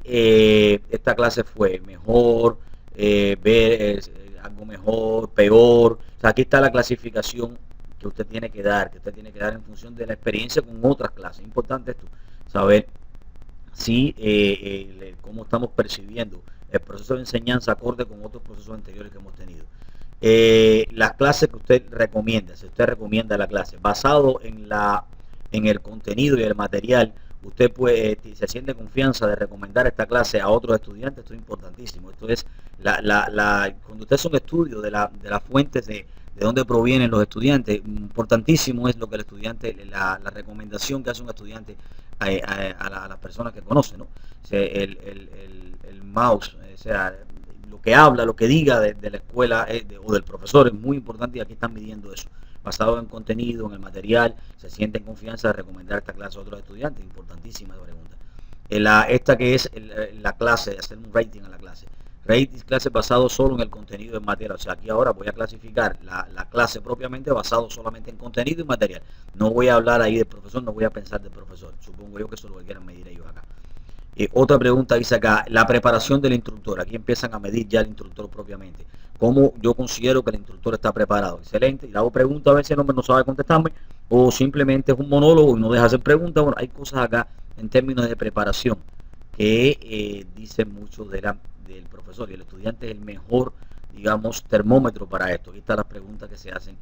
esta clase fue mejor, ver algo mejor, peor. O sea, aquí está la clasificación que usted tiene que dar, en función de la experiencia con otras clases. Importante esto, saber si cómo estamos percibiendo el proceso de enseñanza acorde con otros procesos anteriores que hemos tenido. Las clases que usted recomienda, si usted recomienda la clase basado en el contenido y el material, usted puede, se siente confianza de recomendar esta clase a otros estudiantes. Esto es importantísimo. Esto es cuando usted hace un estudio de las fuentes de dónde provienen los estudiantes, importantísimo es lo que el estudiante, la recomendación que hace un estudiante a las personas que conoce, ¿no? O sea, el mouse, o sea, lo que habla, lo que diga de la escuela o del profesor es muy importante, y aquí están midiendo eso. Basado en contenido, en el material, se siente en confianza de recomendar esta clase a otros estudiantes. Importantísima la pregunta. Esta que es la clase, hacer un rating a la clase. Rating clase basado solo en el contenido y material. O sea, aquí ahora voy a clasificar la clase propiamente basado solamente en contenido y material. No voy a hablar ahí del profesor, no voy a pensar del profesor. Supongo yo que eso es lo que quieran medir ellos acá. Otra pregunta dice acá, la preparación del instructor. Aquí empiezan a medir ya el instructor propiamente. ¿Cómo yo considero que el instructor está preparado? Excelente. Y le hago preguntas a ver si el hombre no sabe contestarme o simplemente es un monólogo y no deja hacer preguntas. Bueno, hay cosas acá en términos de preparación que dicen mucho del profesor, y el estudiante es el mejor, digamos, termómetro para esto. Aquí están las preguntas que se hacen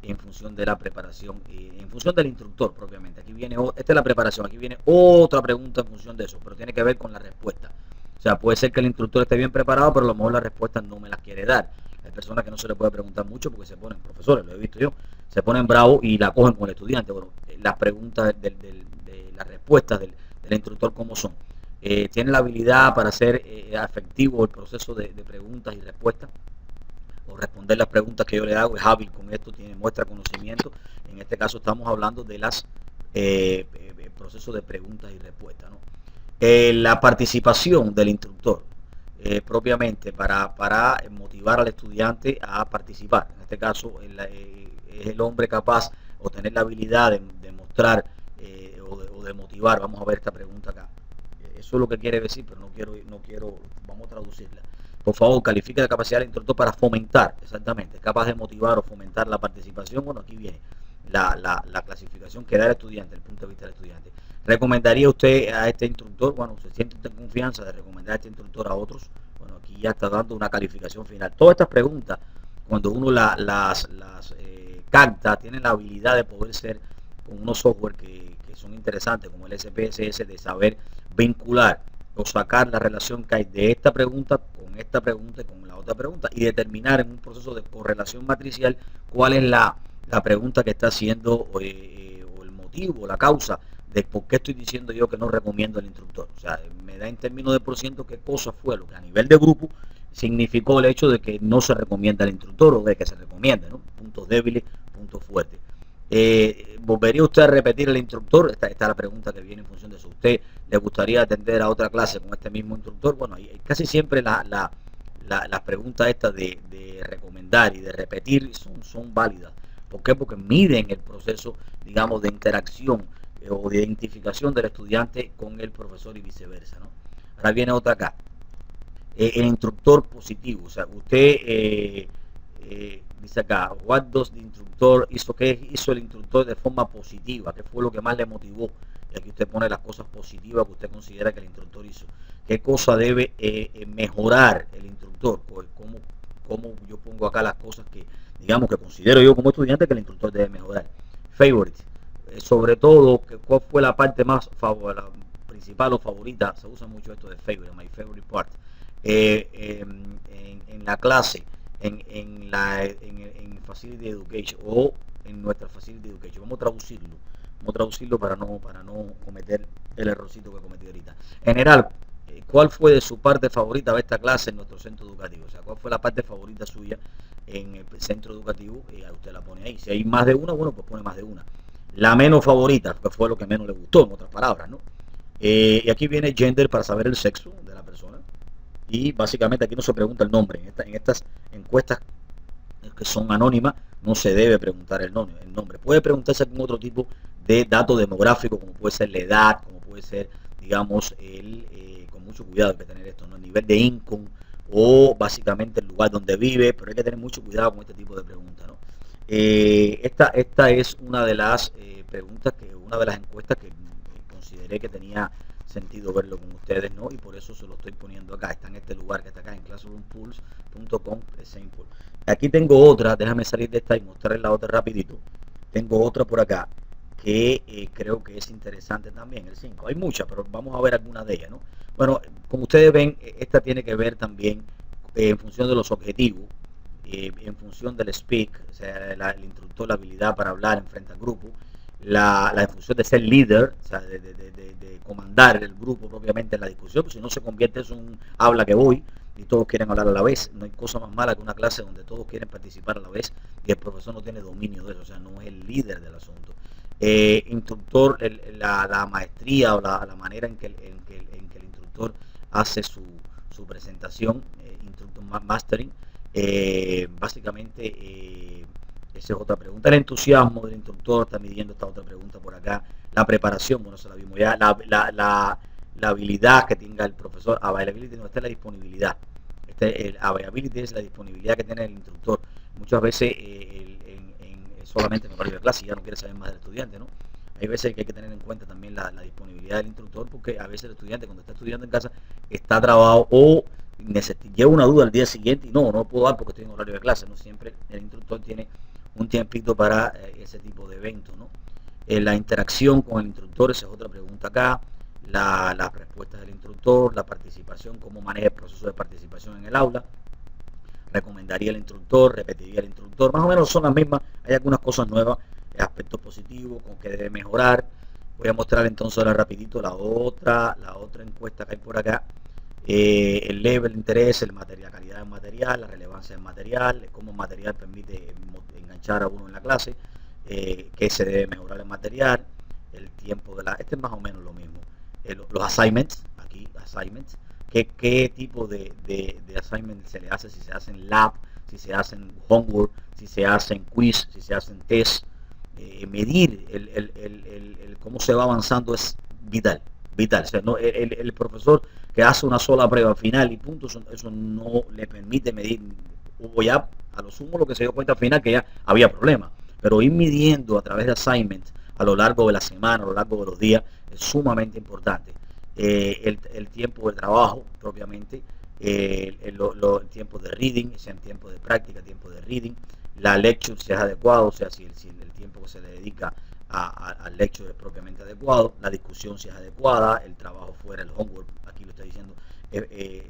en función de la preparación, en función del instructor propiamente. Aquí viene, esta es la preparación, aquí viene otra pregunta en función de eso, pero tiene que ver con la respuesta. O sea, puede ser que el instructor esté bien preparado, pero a lo mejor la respuesta no me las quiere dar. Hay personas que no se le puede preguntar mucho porque se ponen, profesores, lo he visto yo, se ponen bravos y la cogen con el estudiante. Bueno, las preguntas de las respuestas del instructor, ¿cómo son? Tiene la habilidad para hacer efectivo el proceso de preguntas y respuestas, o responder las preguntas que yo le hago, es hábil con esto, muestra conocimiento. En este caso estamos hablando de las procesos de preguntas y respuestas, ¿no? La participación del instructor propiamente para motivar al estudiante a participar. En este caso es el hombre capaz o tener la habilidad de mostrar o de motivar. Vamos a ver esta pregunta acá. Eso es lo que quiere decir, pero no quiero, vamos a traducirla. Por favor, califica la capacidad del instructor para fomentar, exactamente, capaz de motivar o fomentar la participación. Bueno, aquí viene la clasificación que da el estudiante, desde el punto de vista del estudiante. ¿Recomendaría usted a este instructor? Bueno, se siente usted en confianza de recomendar a este instructor a otros. Bueno, aquí ya está dando una calificación final. Todas estas preguntas, cuando uno las capta, tienen la habilidad de poder ser con unos software que son interesantes, como el SPSS, de saber vincular o sacar la relación que hay de esta pregunta y con la otra pregunta, y determinar en un proceso de correlación matricial cuál es la pregunta que está haciendo o el motivo, la causa de por qué estoy diciendo yo que no recomiendo al instructor. O sea, me da en términos de por ciento qué cosa fue lo que a nivel de grupo significó el hecho de que no se recomienda al instructor o de que se recomienda, ¿no? Puntos débiles, puntos fuertes. ¿Volvería usted a repetir el instructor? Esta es la pregunta que viene en función de eso. ¿Usted le gustaría atender a otra clase con este mismo instructor? Bueno, casi siempre las preguntas estas de recomendar y de repetir son válidas. ¿Por qué? Porque miden el proceso, digamos, de interacción o de identificación del estudiante con el profesor y viceversa, ¿no? Ahora viene otra acá. El instructor positivo. O sea, usted dice acá, what does the instructor hizo? ¿Qué hizo el instructor de forma positiva? ¿Qué fue lo que más le motivó? Y aquí usted pone las cosas positivas que usted considera que el instructor hizo. ¿Qué cosa debe mejorar el instructor? Pues, ¿cómo yo pongo acá las cosas que, digamos, que considero yo como estudiante que el instructor debe mejorar? Favorite. Sobre todo, ¿cuál fue la parte más la principal o favorita? Se usa mucho esto de favorite, my favorite part. En la clase, en Facility Education o en nuestra Facility Education. Vamos a traducirlo para no cometer el errorcito que cometí ahorita. General, ¿cuál fue de su parte favorita de esta clase en nuestro centro educativo? O sea, ¿cuál fue la parte favorita suya en el centro educativo? Usted la pone ahí. Si hay más de una, bueno, pues pone más de una. La menos favorita, que fue lo que menos le gustó, en otras palabras, ¿no? Y aquí viene gender para saber el sexo de la persona. Y básicamente aquí no se pregunta el nombre. En estas encuestas que son anónimas no se debe preguntar el nombre. Puede preguntarse algún otro tipo de dato demográfico, como puede ser la edad, como puede ser, digamos, con mucho cuidado hay que tener esto, ¿no? El nivel de income o básicamente el lugar donde vive, pero hay que tener mucho cuidado con este tipo de preguntas, ¿no? Esta es una de las preguntas, una de las encuestas que consideré que tenía sentido verlo con ustedes, ¿no? Y por eso se lo estoy poniendo acá. Está en este lugar que está acá en classroompulse.com. Aquí tengo otra, déjame salir de esta y mostrarles la otra rapidito. Tengo otra por acá que creo que es interesante también, el 5. Hay muchas, pero vamos a ver algunas de ellas, ¿no? Bueno, como ustedes ven, esta tiene que ver también en función de los objetivos, en función del speak, o sea, el instructor, la habilidad para hablar en frente al grupo, la función de ser líder, o sea, de comandar el grupo propiamente en la discusión, pues si no se convierte en un habla que voy y todos quieren hablar a la vez. No hay cosa más mala que una clase donde todos quieren participar a la vez y el profesor no tiene dominio de eso, o sea, no es el líder del asunto. Instructor, la maestría o la manera en que el instructor hace su presentación, instructor mastering, básicamente esa es otra pregunta. El entusiasmo del instructor, está midiendo esta otra pregunta por acá. La preparación, bueno, se la vimos ya. la habilidad que tenga el profesor. Availability no, esta es la disponibilidad. El availability es la disponibilidad que tiene el instructor. Muchas veces solamente en horario de clase ya no quiere saber más del estudiante, ¿no? Hay veces que hay que tener en cuenta también la disponibilidad del instructor, porque a veces el estudiante cuando está estudiando en casa está trabado o lleva una duda al día siguiente y no puedo dar porque estoy en horario de clase. No siempre el instructor tiene un tiempito para ese tipo de eventos, ¿no? La interacción con el instructor, esa es otra pregunta acá. Las respuestas del instructor, la participación, cómo maneja el proceso de participación en el aula. Recomendaría el instructor, repetiría el instructor, más o menos son las mismas. Hay algunas cosas nuevas, aspectos positivos, con que debe mejorar. Voy a mostrar entonces ahora rapidito la otra encuesta que hay por acá. El level de interés, el material, calidad del material, la relevancia del material, cómo el material permite enganchar a uno en la clase, qué se debe mejorar el material, el tiempo de este es más o menos lo mismo. Los assignments, aquí assignments, qué tipo de assignment se le hace, si se hacen lab, si se hacen homework, si se hacen quiz, si se hacen test. Medir cómo se va avanzando es vital. O sea, no, el profesor que hace una sola prueba al final y punto, eso no le permite medir. Hubo ya a lo sumo lo que se dio cuenta al final que ya había problemas, pero ir midiendo a través de assignments a lo largo de la semana, a lo largo de los días, es sumamente importante. El tiempo de trabajo propiamente, el tiempo de reading, sea en tiempo de práctica, tiempo de reading, la lecture si es adecuado, o sea, si el tiempo que se le dedica al lecture es propiamente adecuado, la discusión si es adecuada, el trabajo fuera, el homework, aquí lo estoy diciendo,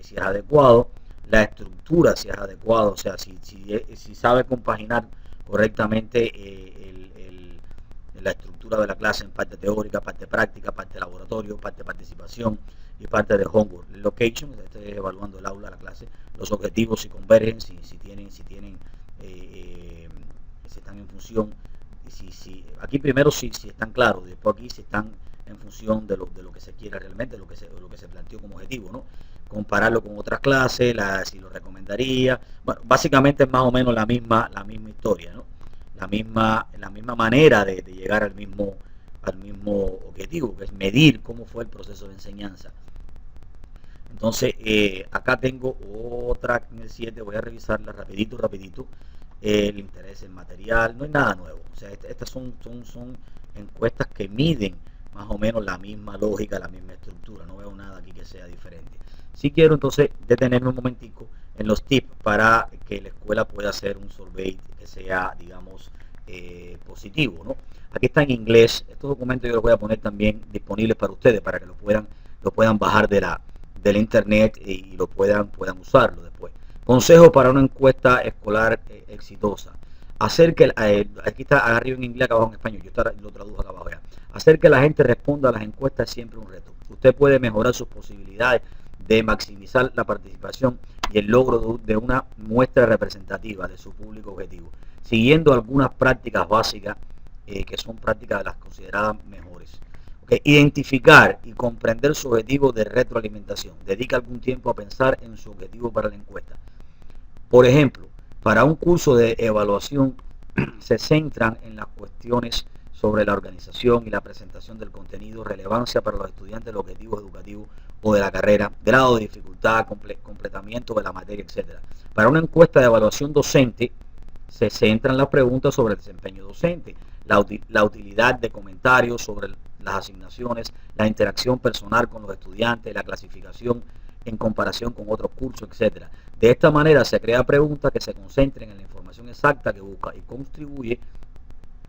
si es adecuado, la estructura si es adecuado, o sea, si sabe compaginar correctamente la estructura de la clase en parte teórica, parte práctica, parte laboratorio, parte participación y parte de homework. El location, estoy evaluando el aula, la clase, los objetivos si convergen, si están en función, aquí primero si están claros, después aquí si están en función de lo que se quiera realmente, lo que se planteó como objetivo, ¿no? Compararlo con otras clases, si lo recomendaría. Bueno, básicamente es más o menos la misma historia, ¿no? La misma manera de llegar al mismo objetivo, que es medir cómo fue el proceso de enseñanza. Entonces, acá tengo otra en el 7, voy a revisarla rapidito. El interés en material, no hay nada nuevo. O sea, estas son encuestas que miden más o menos la misma lógica, la misma estructura. No veo nada aquí que sea diferente. Sí quiero entonces detenerme un momentico en los tips para que la escuela pueda hacer un survey que sea, digamos, positivo, ¿no? Aquí está en inglés. Estos documentos yo los voy a poner también disponibles para ustedes, para que lo puedan bajar del internet y lo puedan usarlo después. Consejo para una encuesta escolar exitosa. Hacer que, aquí está arriba en inglés, acá abajo en español, yo lo traduzco acá abajo ya. Hacer que la gente responda a las encuestas es siempre un reto. Usted puede mejorar sus posibilidades de maximizar la participación y el logro de una muestra representativa de su público objetivo, siguiendo algunas prácticas básicas que son prácticas de las consideradas mejores. Okay. Identificar y comprender su objetivo de retroalimentación. Dedica algún tiempo a pensar en su objetivo para la encuesta. Por ejemplo, para un curso de evaluación se centran en las cuestiones sobre la organización y la presentación del contenido, relevancia para los estudiantes, los objetivos educativos o de la carrera, grado de dificultad, completamiento de la materia, etc. Para una encuesta de evaluación docente se centran las preguntas sobre el desempeño docente, la utilidad de comentarios sobre las asignaciones, la interacción personal con los estudiantes, la clasificación en comparación con otros cursos, etc. De esta manera se crea preguntas que se concentren en la información exacta que busca y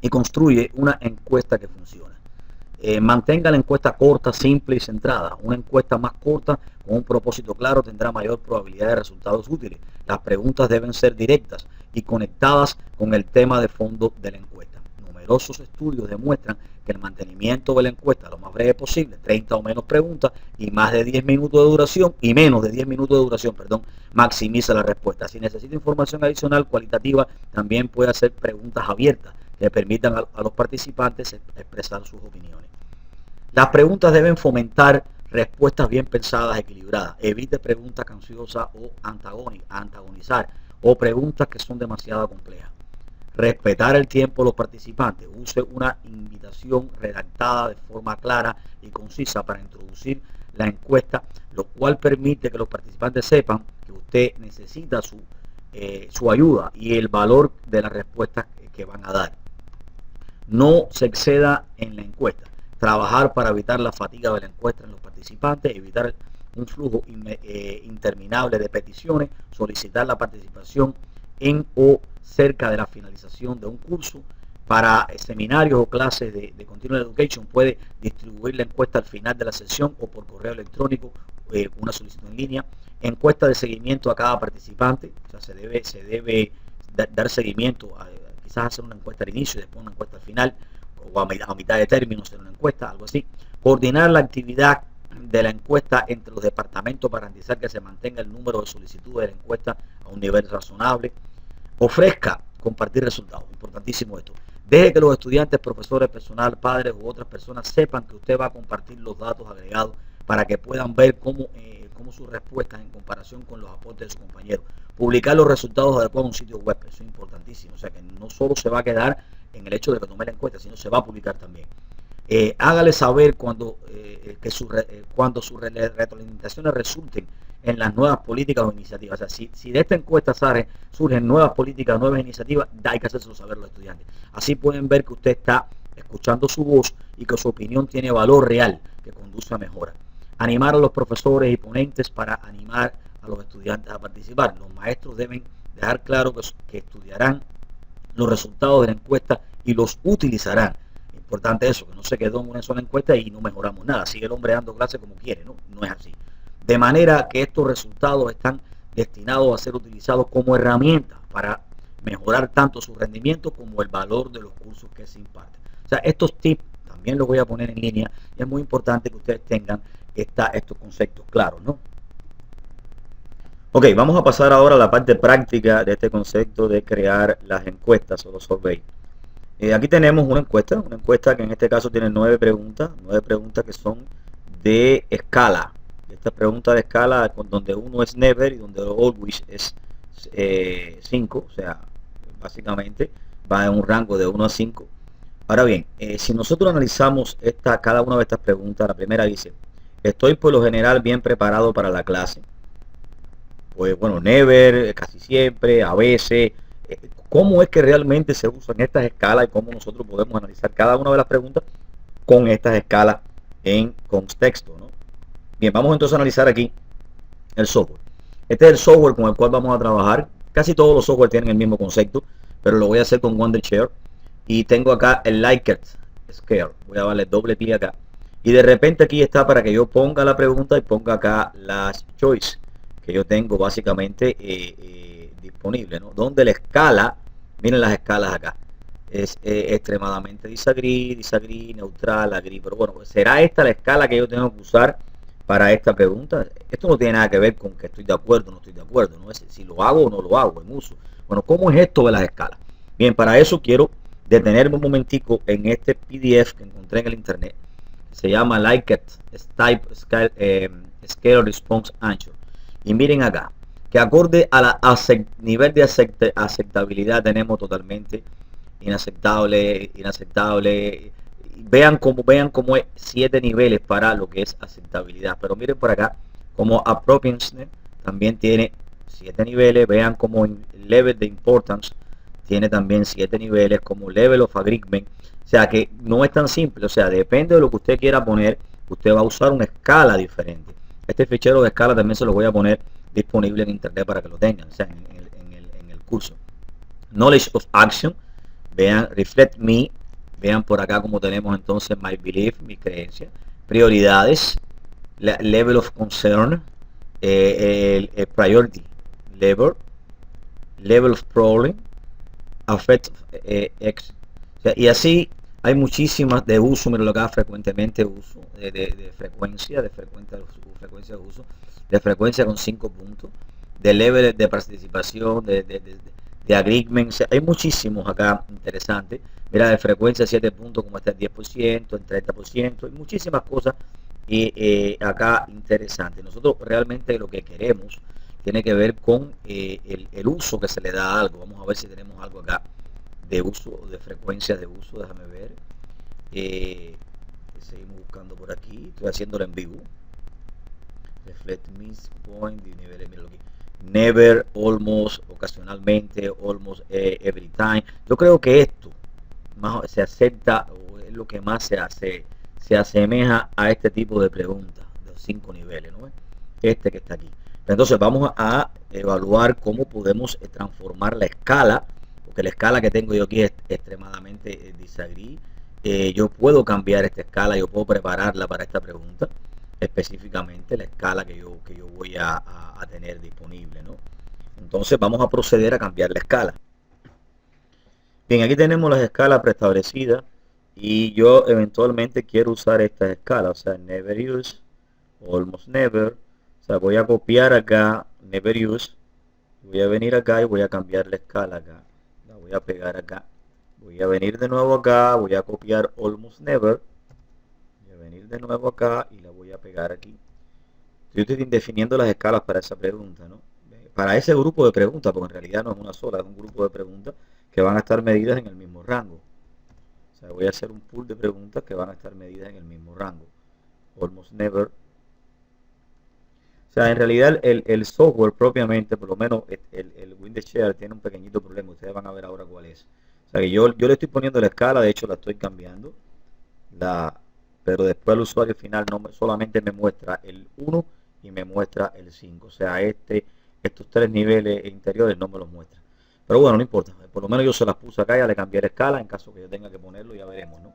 construye una encuesta que funciona. Mantenga la encuesta corta, simple y centrada. Una encuesta más corta con un propósito claro tendrá mayor probabilidad de resultados útiles. Las preguntas deben ser directas y conectadas con el tema de fondo de la encuesta. Numerosos estudios demuestran que el mantenimiento de la encuesta lo más breve posible, 30 o menos preguntas y más de 10 minutos de duración y menos de 10 minutos de duración, maximiza la respuesta. Si necesita información adicional cualitativa, también puede hacer preguntas abiertas que permitan a los participantes expresar sus opiniones. Las preguntas deben fomentar respuestas bien pensadas, equilibradas. Evite preguntas capciosas o antagonizar o preguntas que son demasiado complejas. respetar el tiempo de los participantes. Use una invitación redactada de forma clara y concisa para introducir la encuesta, lo cual permite que los participantes sepan que usted necesita su ayuda y el valor de las respuestas que van a dar. No se exceda en la encuesta. Trabajar para evitar la fatiga de la encuesta en los participantes, evitar un flujo interminable de peticiones, solicitar la participación en o cerca de la finalización de un curso. Para seminarios o clases de Continuing Education puede distribuir la encuesta al final de la sesión o por correo electrónico, una solicitud en línea. Encuesta de seguimiento a cada participante, o sea, se debe dar seguimiento, quizás hacer una encuesta al inicio y después una encuesta al final, o a mitad de término hacer una encuesta, algo así. Coordinar la actividad de la encuesta entre los departamentos para garantizar que se mantenga el número de solicitudes de la encuesta a un nivel razonable. Ofrezca compartir resultados, importantísimo esto. Deje que los estudiantes, profesores, personal, padres u otras personas sepan que usted va a compartir los datos agregados para que puedan ver cómo sus respuestas en comparación con los aportes de sus compañeros. Publicar los resultados adecuados en un sitio web, eso es importantísimo. O sea que no solo se va a quedar en el hecho de que tome la encuesta, sino se va a publicar también. Hágale saber cuando sus retroalimentaciones resulten en las nuevas políticas o iniciativas. O sea, si de esta encuesta surgen nuevas políticas, nuevas iniciativas, hay que hacérselo saber a los estudiantes. Así pueden ver que usted está escuchando su voz y que su opinión tiene valor real que conduce a mejora. Animar a los profesores y ponentes para animar a los estudiantes a participar. Los maestros deben dejar claro que estudiarán los resultados de la encuesta y los utilizarán. Importante eso, que no se quedó en una sola encuesta y no mejoramos nada. Sigue el hombre dando clase como quiere, ¿no? No es así. De manera que estos resultados están destinados a ser utilizados como herramientas para mejorar tanto su rendimiento como el valor de los cursos que se imparten. O sea, estos tips también los voy a poner en línea y es muy importante que ustedes tengan estos conceptos claros, ¿no? Ok, vamos a pasar ahora a la parte práctica de este concepto de crear las encuestas o los surveys. Aquí tenemos una encuesta que en este caso tiene 9 preguntas que son de escala. Esta pregunta de escala donde 1 es never y donde always es 5, o sea, básicamente va en un rango de 1 a 5. Ahora bien, si nosotros analizamos cada una de estas preguntas, la primera dice, ¿estoy por lo general bien preparado para la clase? Pues bueno, never, casi siempre, a veces. ¿Cómo es que realmente se usan estas escalas y cómo nosotros podemos analizar cada una de las preguntas con estas escalas en contexto, ¿no? Bien, vamos entonces a analizar aquí el software. Este es el software con el cual vamos a trabajar. Casi todos los software tienen el mismo concepto, pero lo voy a hacer con Wondershare. Y tengo acá el Likert Scale. Voy a darle doble clic acá. Y de repente aquí está para que yo ponga la pregunta y ponga acá las choice que yo tengo básicamente disponible, ¿no? Donde la escala, miren las escalas acá, es extremadamente disagree, neutral, agree. Pero bueno, ¿será esta la escala que yo tengo que usar para esta pregunta? Esto no tiene nada que ver con que estoy de acuerdo o no estoy de acuerdo, ¿no? Es si lo hago o no lo hago en uso. Bueno, ¿cómo es esto de las escalas? Bien, para eso quiero detenerme un momentico en este PDF que encontré en el internet. Se llama Likert Type Scale Response Answer. Y miren acá, que acorde a nivel de aceptabilidad tenemos totalmente inaceptable. Vean cómo es 7 niveles para lo que es aceptabilidad. Pero miren por acá, como appropriateness también tiene 7 niveles. Vean como level de importance tiene también 7 niveles, como level of agreement. O sea que no es tan simple. O sea, depende de lo que usted quiera poner, usted va a usar una escala diferente. Este fichero de escala también se lo voy a poner disponible en internet para que lo tengan, o sea, en el curso. Knowledge of action, vean, reflect me, vean por acá como tenemos entonces my belief, mi creencia, prioridades, level of concern, el priority level of problem, affect x, o sea, y así hay muchísimas de uso. Mira lo que frecuentemente uso, de frecuencia de uso, de frecuencia con 5 puntos, de level de participación, de agreement. O sea, hay muchísimos acá interesantes. Mira, de frecuencia 7 puntos, como está el 10%, el 30%, hay muchísimas cosas acá interesantes. Nosotros realmente lo que queremos tiene que ver con el uso que se le da a algo. Vamos a ver si tenemos algo acá de uso, de frecuencias de uso, déjame ver. Seguimos buscando por aquí, estoy haciéndolo en vivo. Reflect miss point de niveles, mira aquí. Never, almost, ocasionalmente, almost every time. Yo creo que esto más se acepta, o es lo que más se asemeja a este tipo de preguntas, de los 5 niveles, ¿no? Este que está aquí. Entonces vamos a evaluar cómo podemos transformar la escala, porque la escala que tengo yo aquí es extremadamente disagree. Yo puedo cambiar esta escala, yo puedo prepararla para esta pregunta, específicamente la escala que yo voy a tener disponible, ¿no? Entonces vamos a proceder a cambiar la escala. Bien, aquí tenemos las escalas preestablecidas y yo eventualmente quiero usar estas escalas, o sea, never use, almost never, o sea, voy a copiar acá, never use, voy a venir acá y voy a cambiar la escala acá, la voy a pegar acá, voy a venir de nuevo acá, voy a copiar almost never, voy a venir de nuevo acá y la voy a pegar aquí. Yo estoy definiendo las escalas para esa pregunta, ¿no? Para ese grupo de preguntas, porque en realidad no es una sola, es un grupo de preguntas que van a estar medidas en el mismo rango. O sea, voy a hacer un pool de preguntas que van a estar medidas en el mismo rango. Almost never. O sea, en realidad el software propiamente, por lo menos el Windows Share tiene un pequeñito problema. Ustedes van a ver ahora cuál es. O sea, que yo le estoy poniendo la escala, de hecho la estoy cambiando. Pero después el usuario final no solamente me muestra el 1 y me muestra el 5. O sea, estos 3 niveles interiores no me los muestra. Pero bueno, no importa. Por lo menos yo se las puse acá, ya le cambié la escala. En caso que yo tenga que ponerlo, ya veremos, ¿no?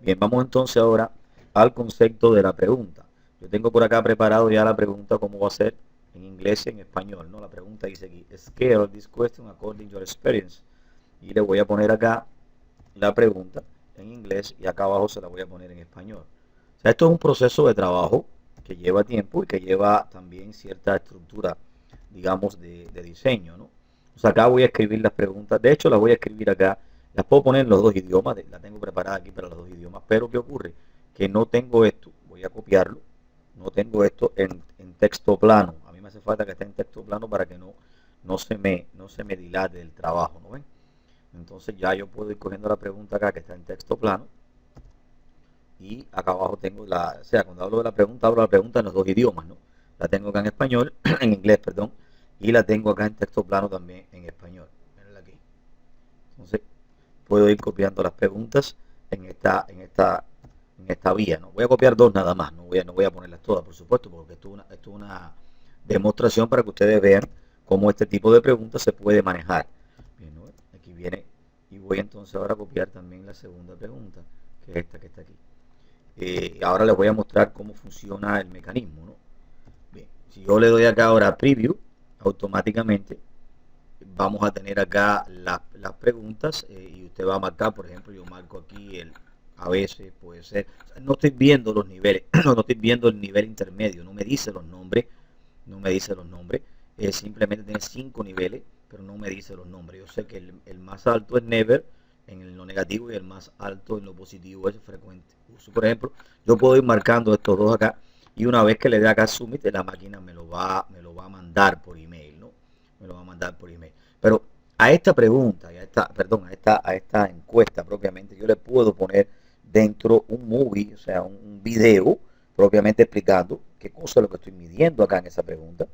Bien, vamos entonces ahora al concepto de la pregunta. Yo tengo por acá preparado ya la pregunta, cómo va a ser en inglés y en español, ¿no? La pregunta dice aquí, scale this question according to your experience. Y le voy a poner acá la pregunta en inglés y acá abajo se la voy a poner en español. O sea, esto es un proceso de trabajo que lleva tiempo y que lleva también cierta estructura, digamos, de diseño, ¿no? O sea, acá voy a escribir las preguntas. De hecho, las voy a escribir acá. Las puedo poner en los dos idiomas. La tengo preparada aquí para los dos idiomas. Pero ¿qué ocurre? Que no tengo esto. Voy a copiarlo. No tengo esto en texto plano. A mí me hace falta que esté en texto plano para que no se me dilate el trabajo, ¿no ven? Entonces ya yo puedo ir cogiendo la pregunta acá que está en texto plano. Y acá abajo tengo o sea, cuando hablo de la pregunta, hablo de la pregunta en los dos idiomas, ¿no? La tengo acá en español, en inglés, perdón, y la tengo acá en texto plano también en español. Mírenla aquí. Entonces, puedo ir copiando las preguntas en esta vía, ¿no? Voy a copiar dos nada más, no voy a ponerlas todas, por supuesto, porque esto es una demostración para que ustedes vean cómo este tipo de preguntas se puede manejar. Bien, ¿no? Aquí viene, y voy entonces ahora a copiar también la segunda pregunta, que es esta que está aquí. Ahora les voy a mostrar cómo funciona el mecanismo, ¿no? Bien, si yo le doy acá ahora a preview, automáticamente vamos a tener acá las preguntas y usted va a marcar, por ejemplo, yo marco aquí a veces puede ser, o sea, no estoy viendo los niveles, no estoy viendo el nivel intermedio, no me dice los nombres, no me dice los nombres, simplemente tiene 5 niveles, pero no me dice los nombres. Yo sé que el más alto es never en lo negativo y el más alto en lo positivo es frecuente uso. Por ejemplo, yo puedo ir marcando estos dos acá y una vez que le dé acá submit, la máquina me lo va a mandar por email, ¿no? Me lo va a mandar por email. Pero a esta pregunta, a esta encuesta propiamente, yo le puedo poner dentro un movie, o sea, un video propiamente explicando qué cosa es lo que estoy midiendo acá en esa pregunta.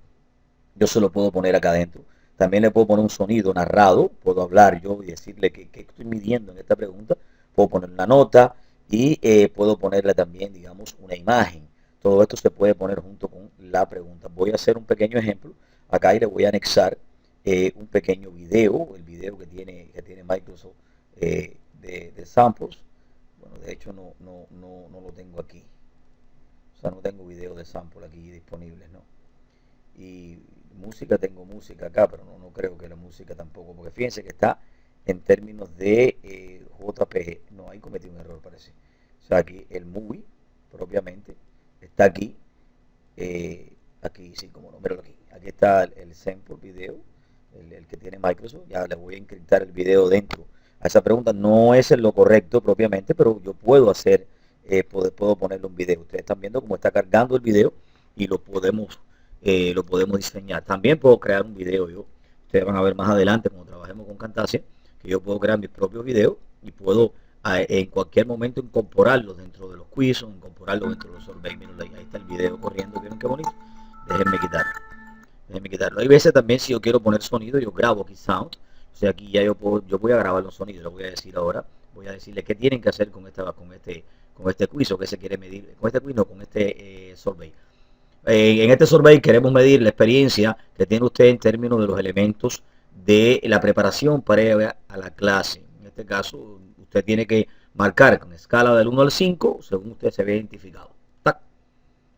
Yo se lo puedo poner acá adentro. También le puedo poner un sonido narrado, puedo hablar yo y decirle qué estoy midiendo en esta pregunta. Puedo poner una nota y puedo ponerle también, digamos, una imagen. Todo esto se puede poner junto con la pregunta. Voy a hacer un pequeño ejemplo acá y le voy a anexar un pequeño video, el video que tiene Microsoft de samples. Bueno, de hecho no lo tengo aquí. O sea, no tengo video de sample aquí disponibles, ¿no? Y música, tengo música acá, pero no creo que la música tampoco, porque fíjense que está en términos de JPG. No, ahí cometí un error, parece. O sea, aquí el movie, propiamente, está aquí. Aquí, sí, como no, míralo aquí. Aquí está el sample video, el que tiene Microsoft. Ya le voy a encriptar el video dentro. A esa pregunta no es lo correcto propiamente, pero yo puedo hacer, puedo ponerle un video. Ustedes están viendo cómo está cargando el video y lo podemos diseñar. También puedo crear un video yo. Ustedes van a ver más adelante cuando trabajemos con Camtasia que yo puedo crear mis propios videos y puedo en cualquier momento incorporarlos dentro de los quizzes, incorporarlos dentro de los surveys. Miren, ahí está el video corriendo, ¿vieron qué bonito? Déjenme quitarlo. Déjenme quitarlo. Hay veces también si yo quiero poner sonido, yo grabo aquí sound. O sea, aquí ya yo voy a grabar los sonidos, lo voy a decir ahora. Voy a decirles qué tienen que hacer con este quiz o qué se quiere medir. Con este quiz no, con este survey. En este survey queremos medir la experiencia que tiene usted en términos de los elementos de la preparación para ir a la clase. En este caso, usted tiene que marcar con escala del 1 al 5, según usted se ve identificado. ¡Tac!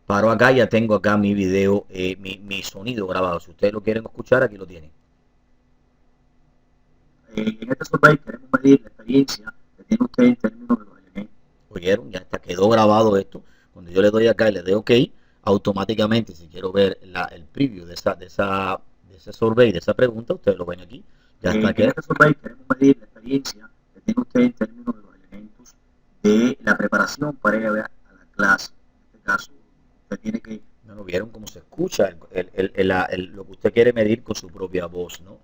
Paro acá, ya tengo acá mi video, mi sonido grabado. Si ustedes lo quieren escuchar, aquí lo tienen. En este survey queremos medir la experiencia que tiene usted en términos de los elementos. ¿Oyeron? Ya está, quedó grabado esto. Cuando yo le doy acá y le doy OK, automáticamente, si quiero ver el preview de ese survey, de esa pregunta, ustedes lo ven aquí. Ya está aquí. En este survey queremos medir la experiencia que tiene usted en términos de los elementos de la preparación para ir a la clase. En este caso, usted tiene que... ¿No vieron cómo se escucha lo que usted quiere medir con su propia voz, ¿no?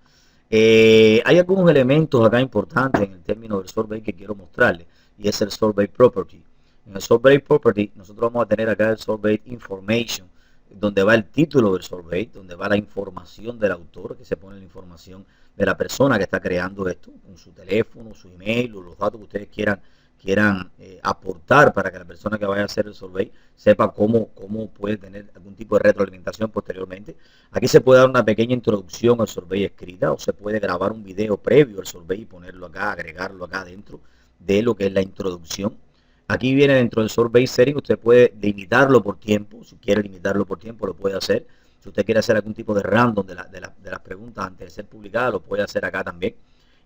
Hay algunos elementos acá importantes en el término del survey que quiero mostrarles, y es el survey property. En el survey property nosotros vamos a tener acá el survey information, donde va el título del survey, donde va la información del autor, que se pone la información de la persona que está creando esto, con su teléfono, su email o los datos que ustedes quieran aportar para que la persona que vaya a hacer el survey sepa cómo puede tener algún tipo de retroalimentación posteriormente. Aquí se puede dar una pequeña introducción al survey escrita, o se puede grabar un video previo al survey y ponerlo acá, agregarlo acá dentro de lo que es la introducción. Aquí viene dentro del survey setting, usted puede limitarlo por tiempo, si quiere limitarlo por tiempo lo puede hacer. Si usted quiere hacer algún tipo de random de las preguntas antes de ser publicadas, lo puede hacer acá también.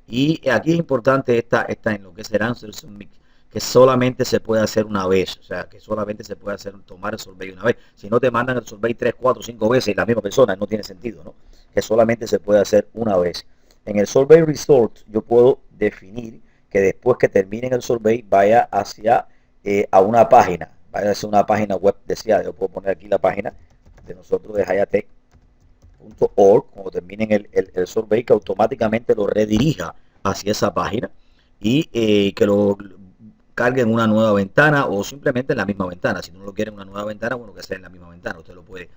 Y aquí es importante esta en lo que es el answer submit, que solamente se puede hacer una vez, o sea, que solamente se puede tomar el survey una vez. Si no te mandan el survey 3, 4, 5 veces y la misma persona, no tiene sentido, ¿no? Que solamente se puede hacer una vez. En el survey result yo puedo definir que después que terminen el survey vaya a una página, vaya hacia una página web deseada. Yo puedo poner aquí la página de nosotros de hayatech.org, cuando terminen el survey, que automáticamente lo redirija hacia esa página y que lo cargue en una nueva ventana o simplemente en la misma ventana. Si no lo quiere en una nueva ventana, bueno, que sea en la misma ventana. Usted lo puede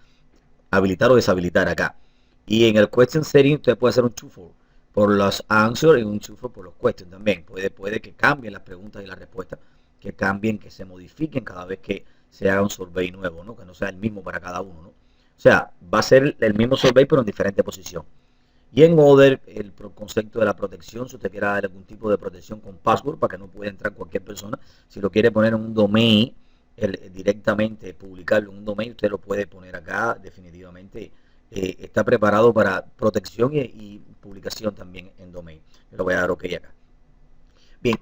habilitar o deshabilitar acá. Y en el question setting usted puede hacer un true por los answers y un true por los questions también. Puede que cambien las preguntas y las respuestas, que cambien, que se modifiquen cada vez que se haga un survey nuevo, ¿no? Que no sea el mismo para cada uno, ¿no? O sea, va a ser el mismo survey pero en diferente posición. Y en Other, el concepto de la protección, si usted quiere dar algún tipo de protección con password para que no pueda entrar cualquier persona, si lo quiere poner en un domain, directamente publicarlo en un domain, usted lo puede poner acá, definitivamente está preparado para protección y publicación también en domain. Yo le voy a dar OK acá. Bien,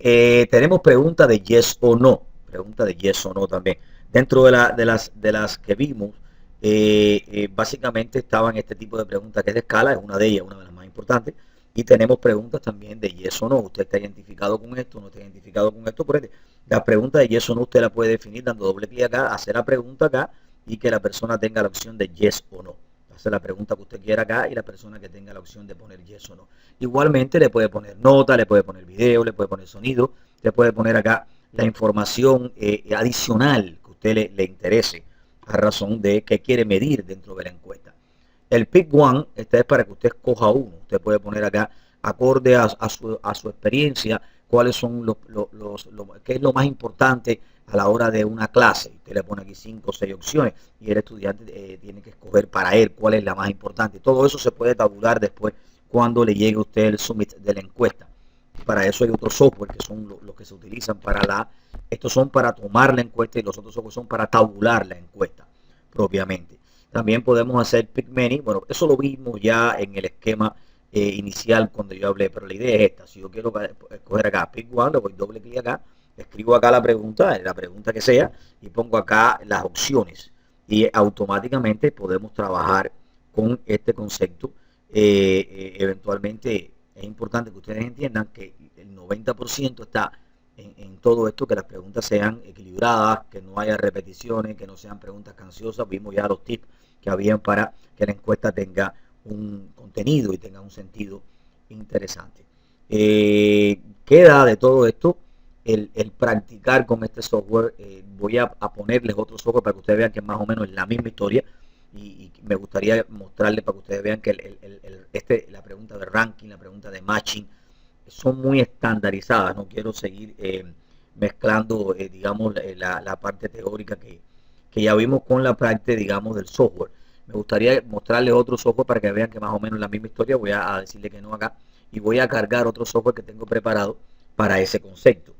tenemos preguntas de yes o no, preguntas de yes o no también. Dentro de las que vimos, básicamente estaban este tipo de preguntas que es de escala, es una de ellas, una de las más importantes. Y tenemos preguntas también de yes o no. Usted está identificado con esto, no está identificado con esto. Por ende, la pregunta de yes o no usted la puede definir dando doble clic acá, hacer la pregunta acá y que la persona tenga la opción de yes o no. Hacer la pregunta que usted quiera acá y la persona que tenga la opción de poner yes o no. Igualmente le puede poner nota, le puede poner video, le puede poner sonido, le puede poner acá la información adicional que a usted le interese a razón de qué quiere medir dentro de la encuesta. El pick one, esta es para que usted escoja uno. Usted puede poner acá, acorde a su experiencia, cuáles son qué es lo más importante a la hora de una clase. Usted le pone aquí 5 o 6 opciones y el estudiante tiene que escoger para él cuál es la más importante. Todo eso se puede tabular después cuando le llegue a usted el submit de la encuesta. Para eso hay otros software que son los que se utilizan estos son para tomar la encuesta y los otros software son para tabular la encuesta propiamente. También podemos hacer pick many. Bueno, eso lo vimos ya en el esquema inicial cuando yo hablé, pero la idea es esta. Si yo quiero escoger acá pick one, le voy doble clic acá, escribo acá la pregunta que sea y pongo acá las opciones y automáticamente podemos trabajar con este concepto. Eventualmente es importante que ustedes entiendan que el 90% está en todo esto, que las preguntas sean equilibradas, que no haya repeticiones, que no sean preguntas canciosas. Vimos ya los tips que habían para que la encuesta tenga un contenido y tenga un sentido interesante. Queda de todo esto el practicar con este software. Voy a ponerles otro software para que ustedes vean que más o menos es la misma historia. Y me gustaría mostrarles para que ustedes vean que la pregunta de ranking, la pregunta de matching, son muy estandarizadas. No quiero seguir mezclando, digamos, la parte teórica que ya vimos con la práctica, digamos, del software. Me gustaría mostrarles otro software para que vean que más o menos la misma historia. Voy a decirle que no acá y voy a cargar otro software que tengo preparado para ese concepto.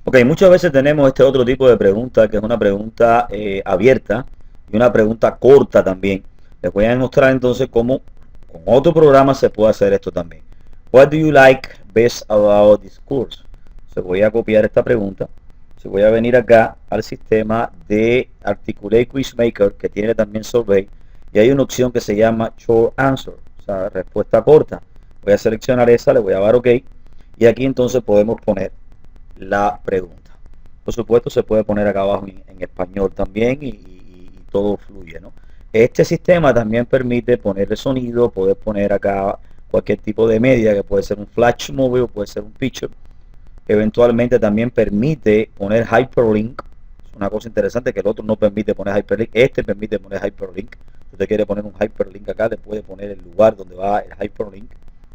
Ok, muchas veces tenemos este otro tipo de pregunta, que es una pregunta abierta y una pregunta corta también. Les voy a mostrar entonces cómo con otro programa se puede hacer esto también. What do you like best about this course? Se voy a copiar esta pregunta. Se voy a venir acá al sistema de Articulate Quiz Maker, que tiene también Survey, y hay una opción que se llama Short Answer, o sea, respuesta corta. Voy a seleccionar esa, le voy a dar OK, y aquí entonces podemos poner la pregunta. Por supuesto, se puede poner acá abajo en español también y todo fluye, ¿no? Este sistema también permite ponerle sonido, poder poner acá cualquier tipo de media, que puede ser un flash móvil, puede ser un picture. Eventualmente también permite poner hyperlink. Es una cosa interesante que el otro no permite poner hyperlink. Este permite poner hyperlink. Si usted quiere poner un hyperlink acá, le puede poner el lugar donde va el hyperlink,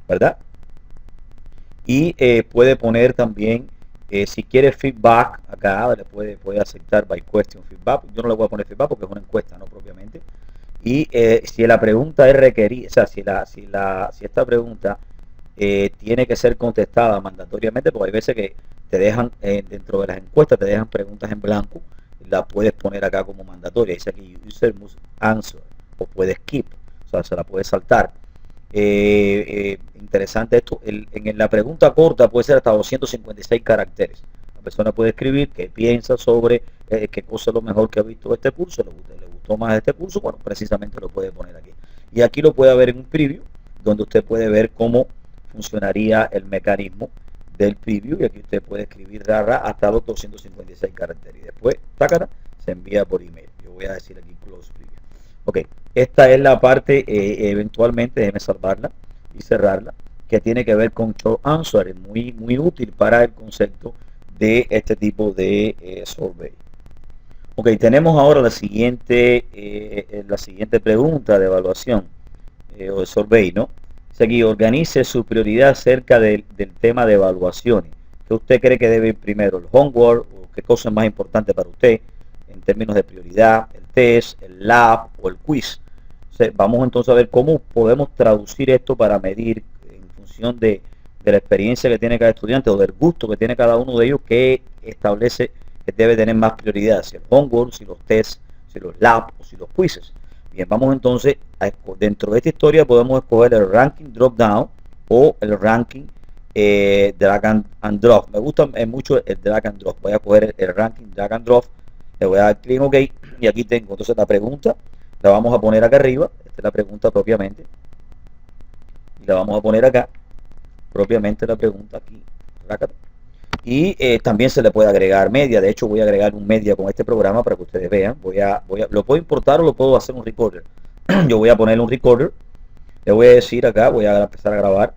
¿verdad? Y puede poner también, si quiere feedback, acá le puede aceptar by question feedback. Yo no le voy a poner feedback porque es una encuesta, no propiamente. Y si la pregunta es requerida, o sea, si esta pregunta tiene que ser contestada mandatoriamente, porque hay veces que te dejan, dentro de las encuestas, te dejan preguntas en blanco, la puedes poner acá como mandatoria. Dice aquí, user must answer, o puedes skip, o sea, se la puedes saltar. Interesante esto, en la pregunta corta puede ser hasta 256 caracteres. La persona puede escribir qué piensa sobre qué cosa es lo mejor que ha visto de este curso, le gustó más de este curso, bueno, precisamente lo puede poner aquí. Y aquí lo puede ver en un preview, donde usted puede ver cómo funcionaría el mecanismo del preview, y aquí usted puede escribir hasta los 256 caracteres y después tácata, se envía por email. Yo voy a decir aquí close preview. Ok, esta es la parte, eventualmente déjeme salvarla y cerrarla, que tiene que ver con short answer. Es muy útil para el concepto de este tipo de survey. Ok, tenemos ahora la siguiente pregunta de evaluación o de survey, ¿no? Aquí, organice su prioridad acerca del tema de evaluaciones. ¿Qué usted cree que debe ir primero, el homework, o qué cosa es más importante para usted en términos de prioridad, el test, el lab o el quiz? Vamos entonces a ver cómo podemos traducir esto para medir en función de la experiencia que tiene cada estudiante o del gusto que tiene cada uno de ellos, que establece que debe tener más prioridad, si el homework, si los tests, si los labs o si los quizzes. Bien, vamos entonces, dentro de esta historia podemos escoger el ranking drop down o el ranking drag and drop. Me gusta mucho el drag and drop. Voy a coger el ranking drag and drop, le voy a dar clic en OK y aquí tengo entonces la pregunta, la vamos a poner acá arriba. Esta es la pregunta propiamente y la vamos a poner acá propiamente, la pregunta aquí. Y también se le puede agregar media. De hecho voy a agregar un media con este programa para que ustedes vean. Lo puedo importar o lo puedo hacer un recorder. Yo voy a poner un recorder. Le voy a decir acá, voy a empezar a grabar.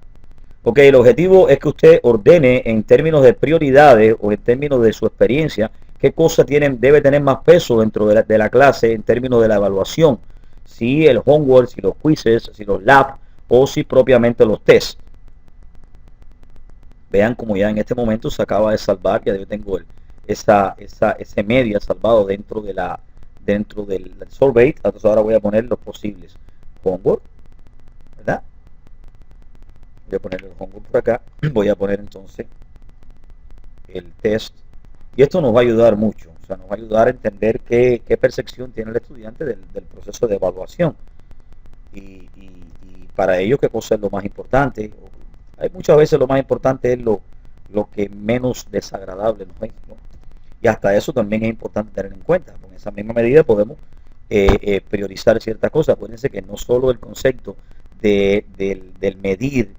Ok, el objetivo es que usted ordene en términos de prioridades o en términos de su experiencia qué cosas debe tener más peso dentro de la clase en términos de la evaluación. Si el homework, si los quizzes, si los labs o si propiamente los tests. Vean como ya en este momento se acaba de salvar, ya yo tengo ese media salvado dentro del survey. Entonces ahora voy a poner los posibles homework, ¿verdad? Voy a poner el homework por acá, voy a poner entonces el test, y esto nos va a ayudar mucho, o sea, nos va a ayudar a entender qué percepción tiene el estudiante del proceso de evaluación, y para ellos qué cosa es lo más importante. Hay muchas veces lo más importante es lo que menos desagradable nos es, ¿no? Y hasta eso también es importante tener en cuenta. Con esa misma medida podemos priorizar ciertas cosas. Acuérdense que no solo el concepto del medir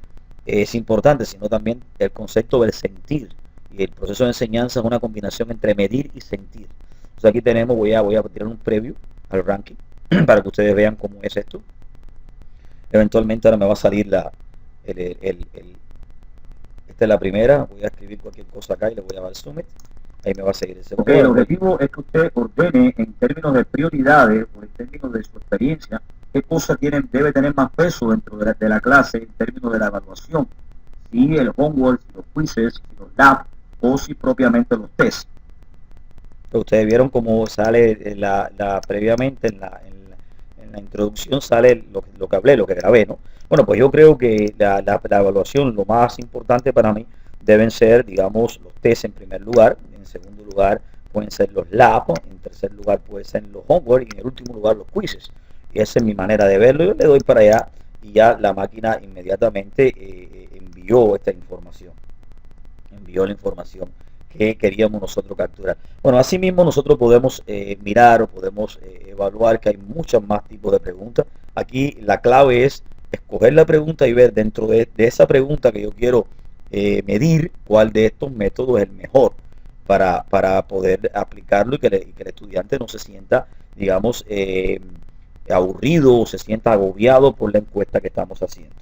es importante, sino también el concepto del sentir. Y el proceso de enseñanza es una combinación entre medir y sentir. Entonces aquí tenemos, voy a tirar un preview al ranking para que ustedes vean cómo es esto. Eventualmente ahora me va a salir esta es la primera. Voy a escribir cualquier cosa acá y le voy a dar submit. Ahí me va a seguir ese Ok, el objetivo es que usted ordene en términos de prioridades o en términos de su experiencia qué cosas debe tener más peso dentro de la clase en términos de la evaluación. Si el homework, si los quizzes, si los labs o si propiamente los tests. Ustedes vieron cómo sale previamente en la introducción sale lo que hablé, lo que grabé, ¿no? Bueno, pues yo creo que la evaluación, lo más importante para mí, deben ser, digamos, los test en primer lugar. En segundo lugar pueden ser los labs. En tercer lugar pueden ser los homework. Y en el último lugar los quizzes. Y esa es mi manera de verlo. Yo le doy para allá y ya la máquina inmediatamente envió esta información. Envió la información que queríamos nosotros capturar. Bueno, asimismo nosotros podemos mirar o podemos evaluar que hay muchos más tipos de preguntas. Aquí la clave es escoger la pregunta y ver dentro de esa pregunta que yo quiero medir cuál de estos métodos es el mejor para poder aplicarlo y que el estudiante no se sienta, digamos, aburrido o se sienta agobiado por la encuesta que estamos haciendo.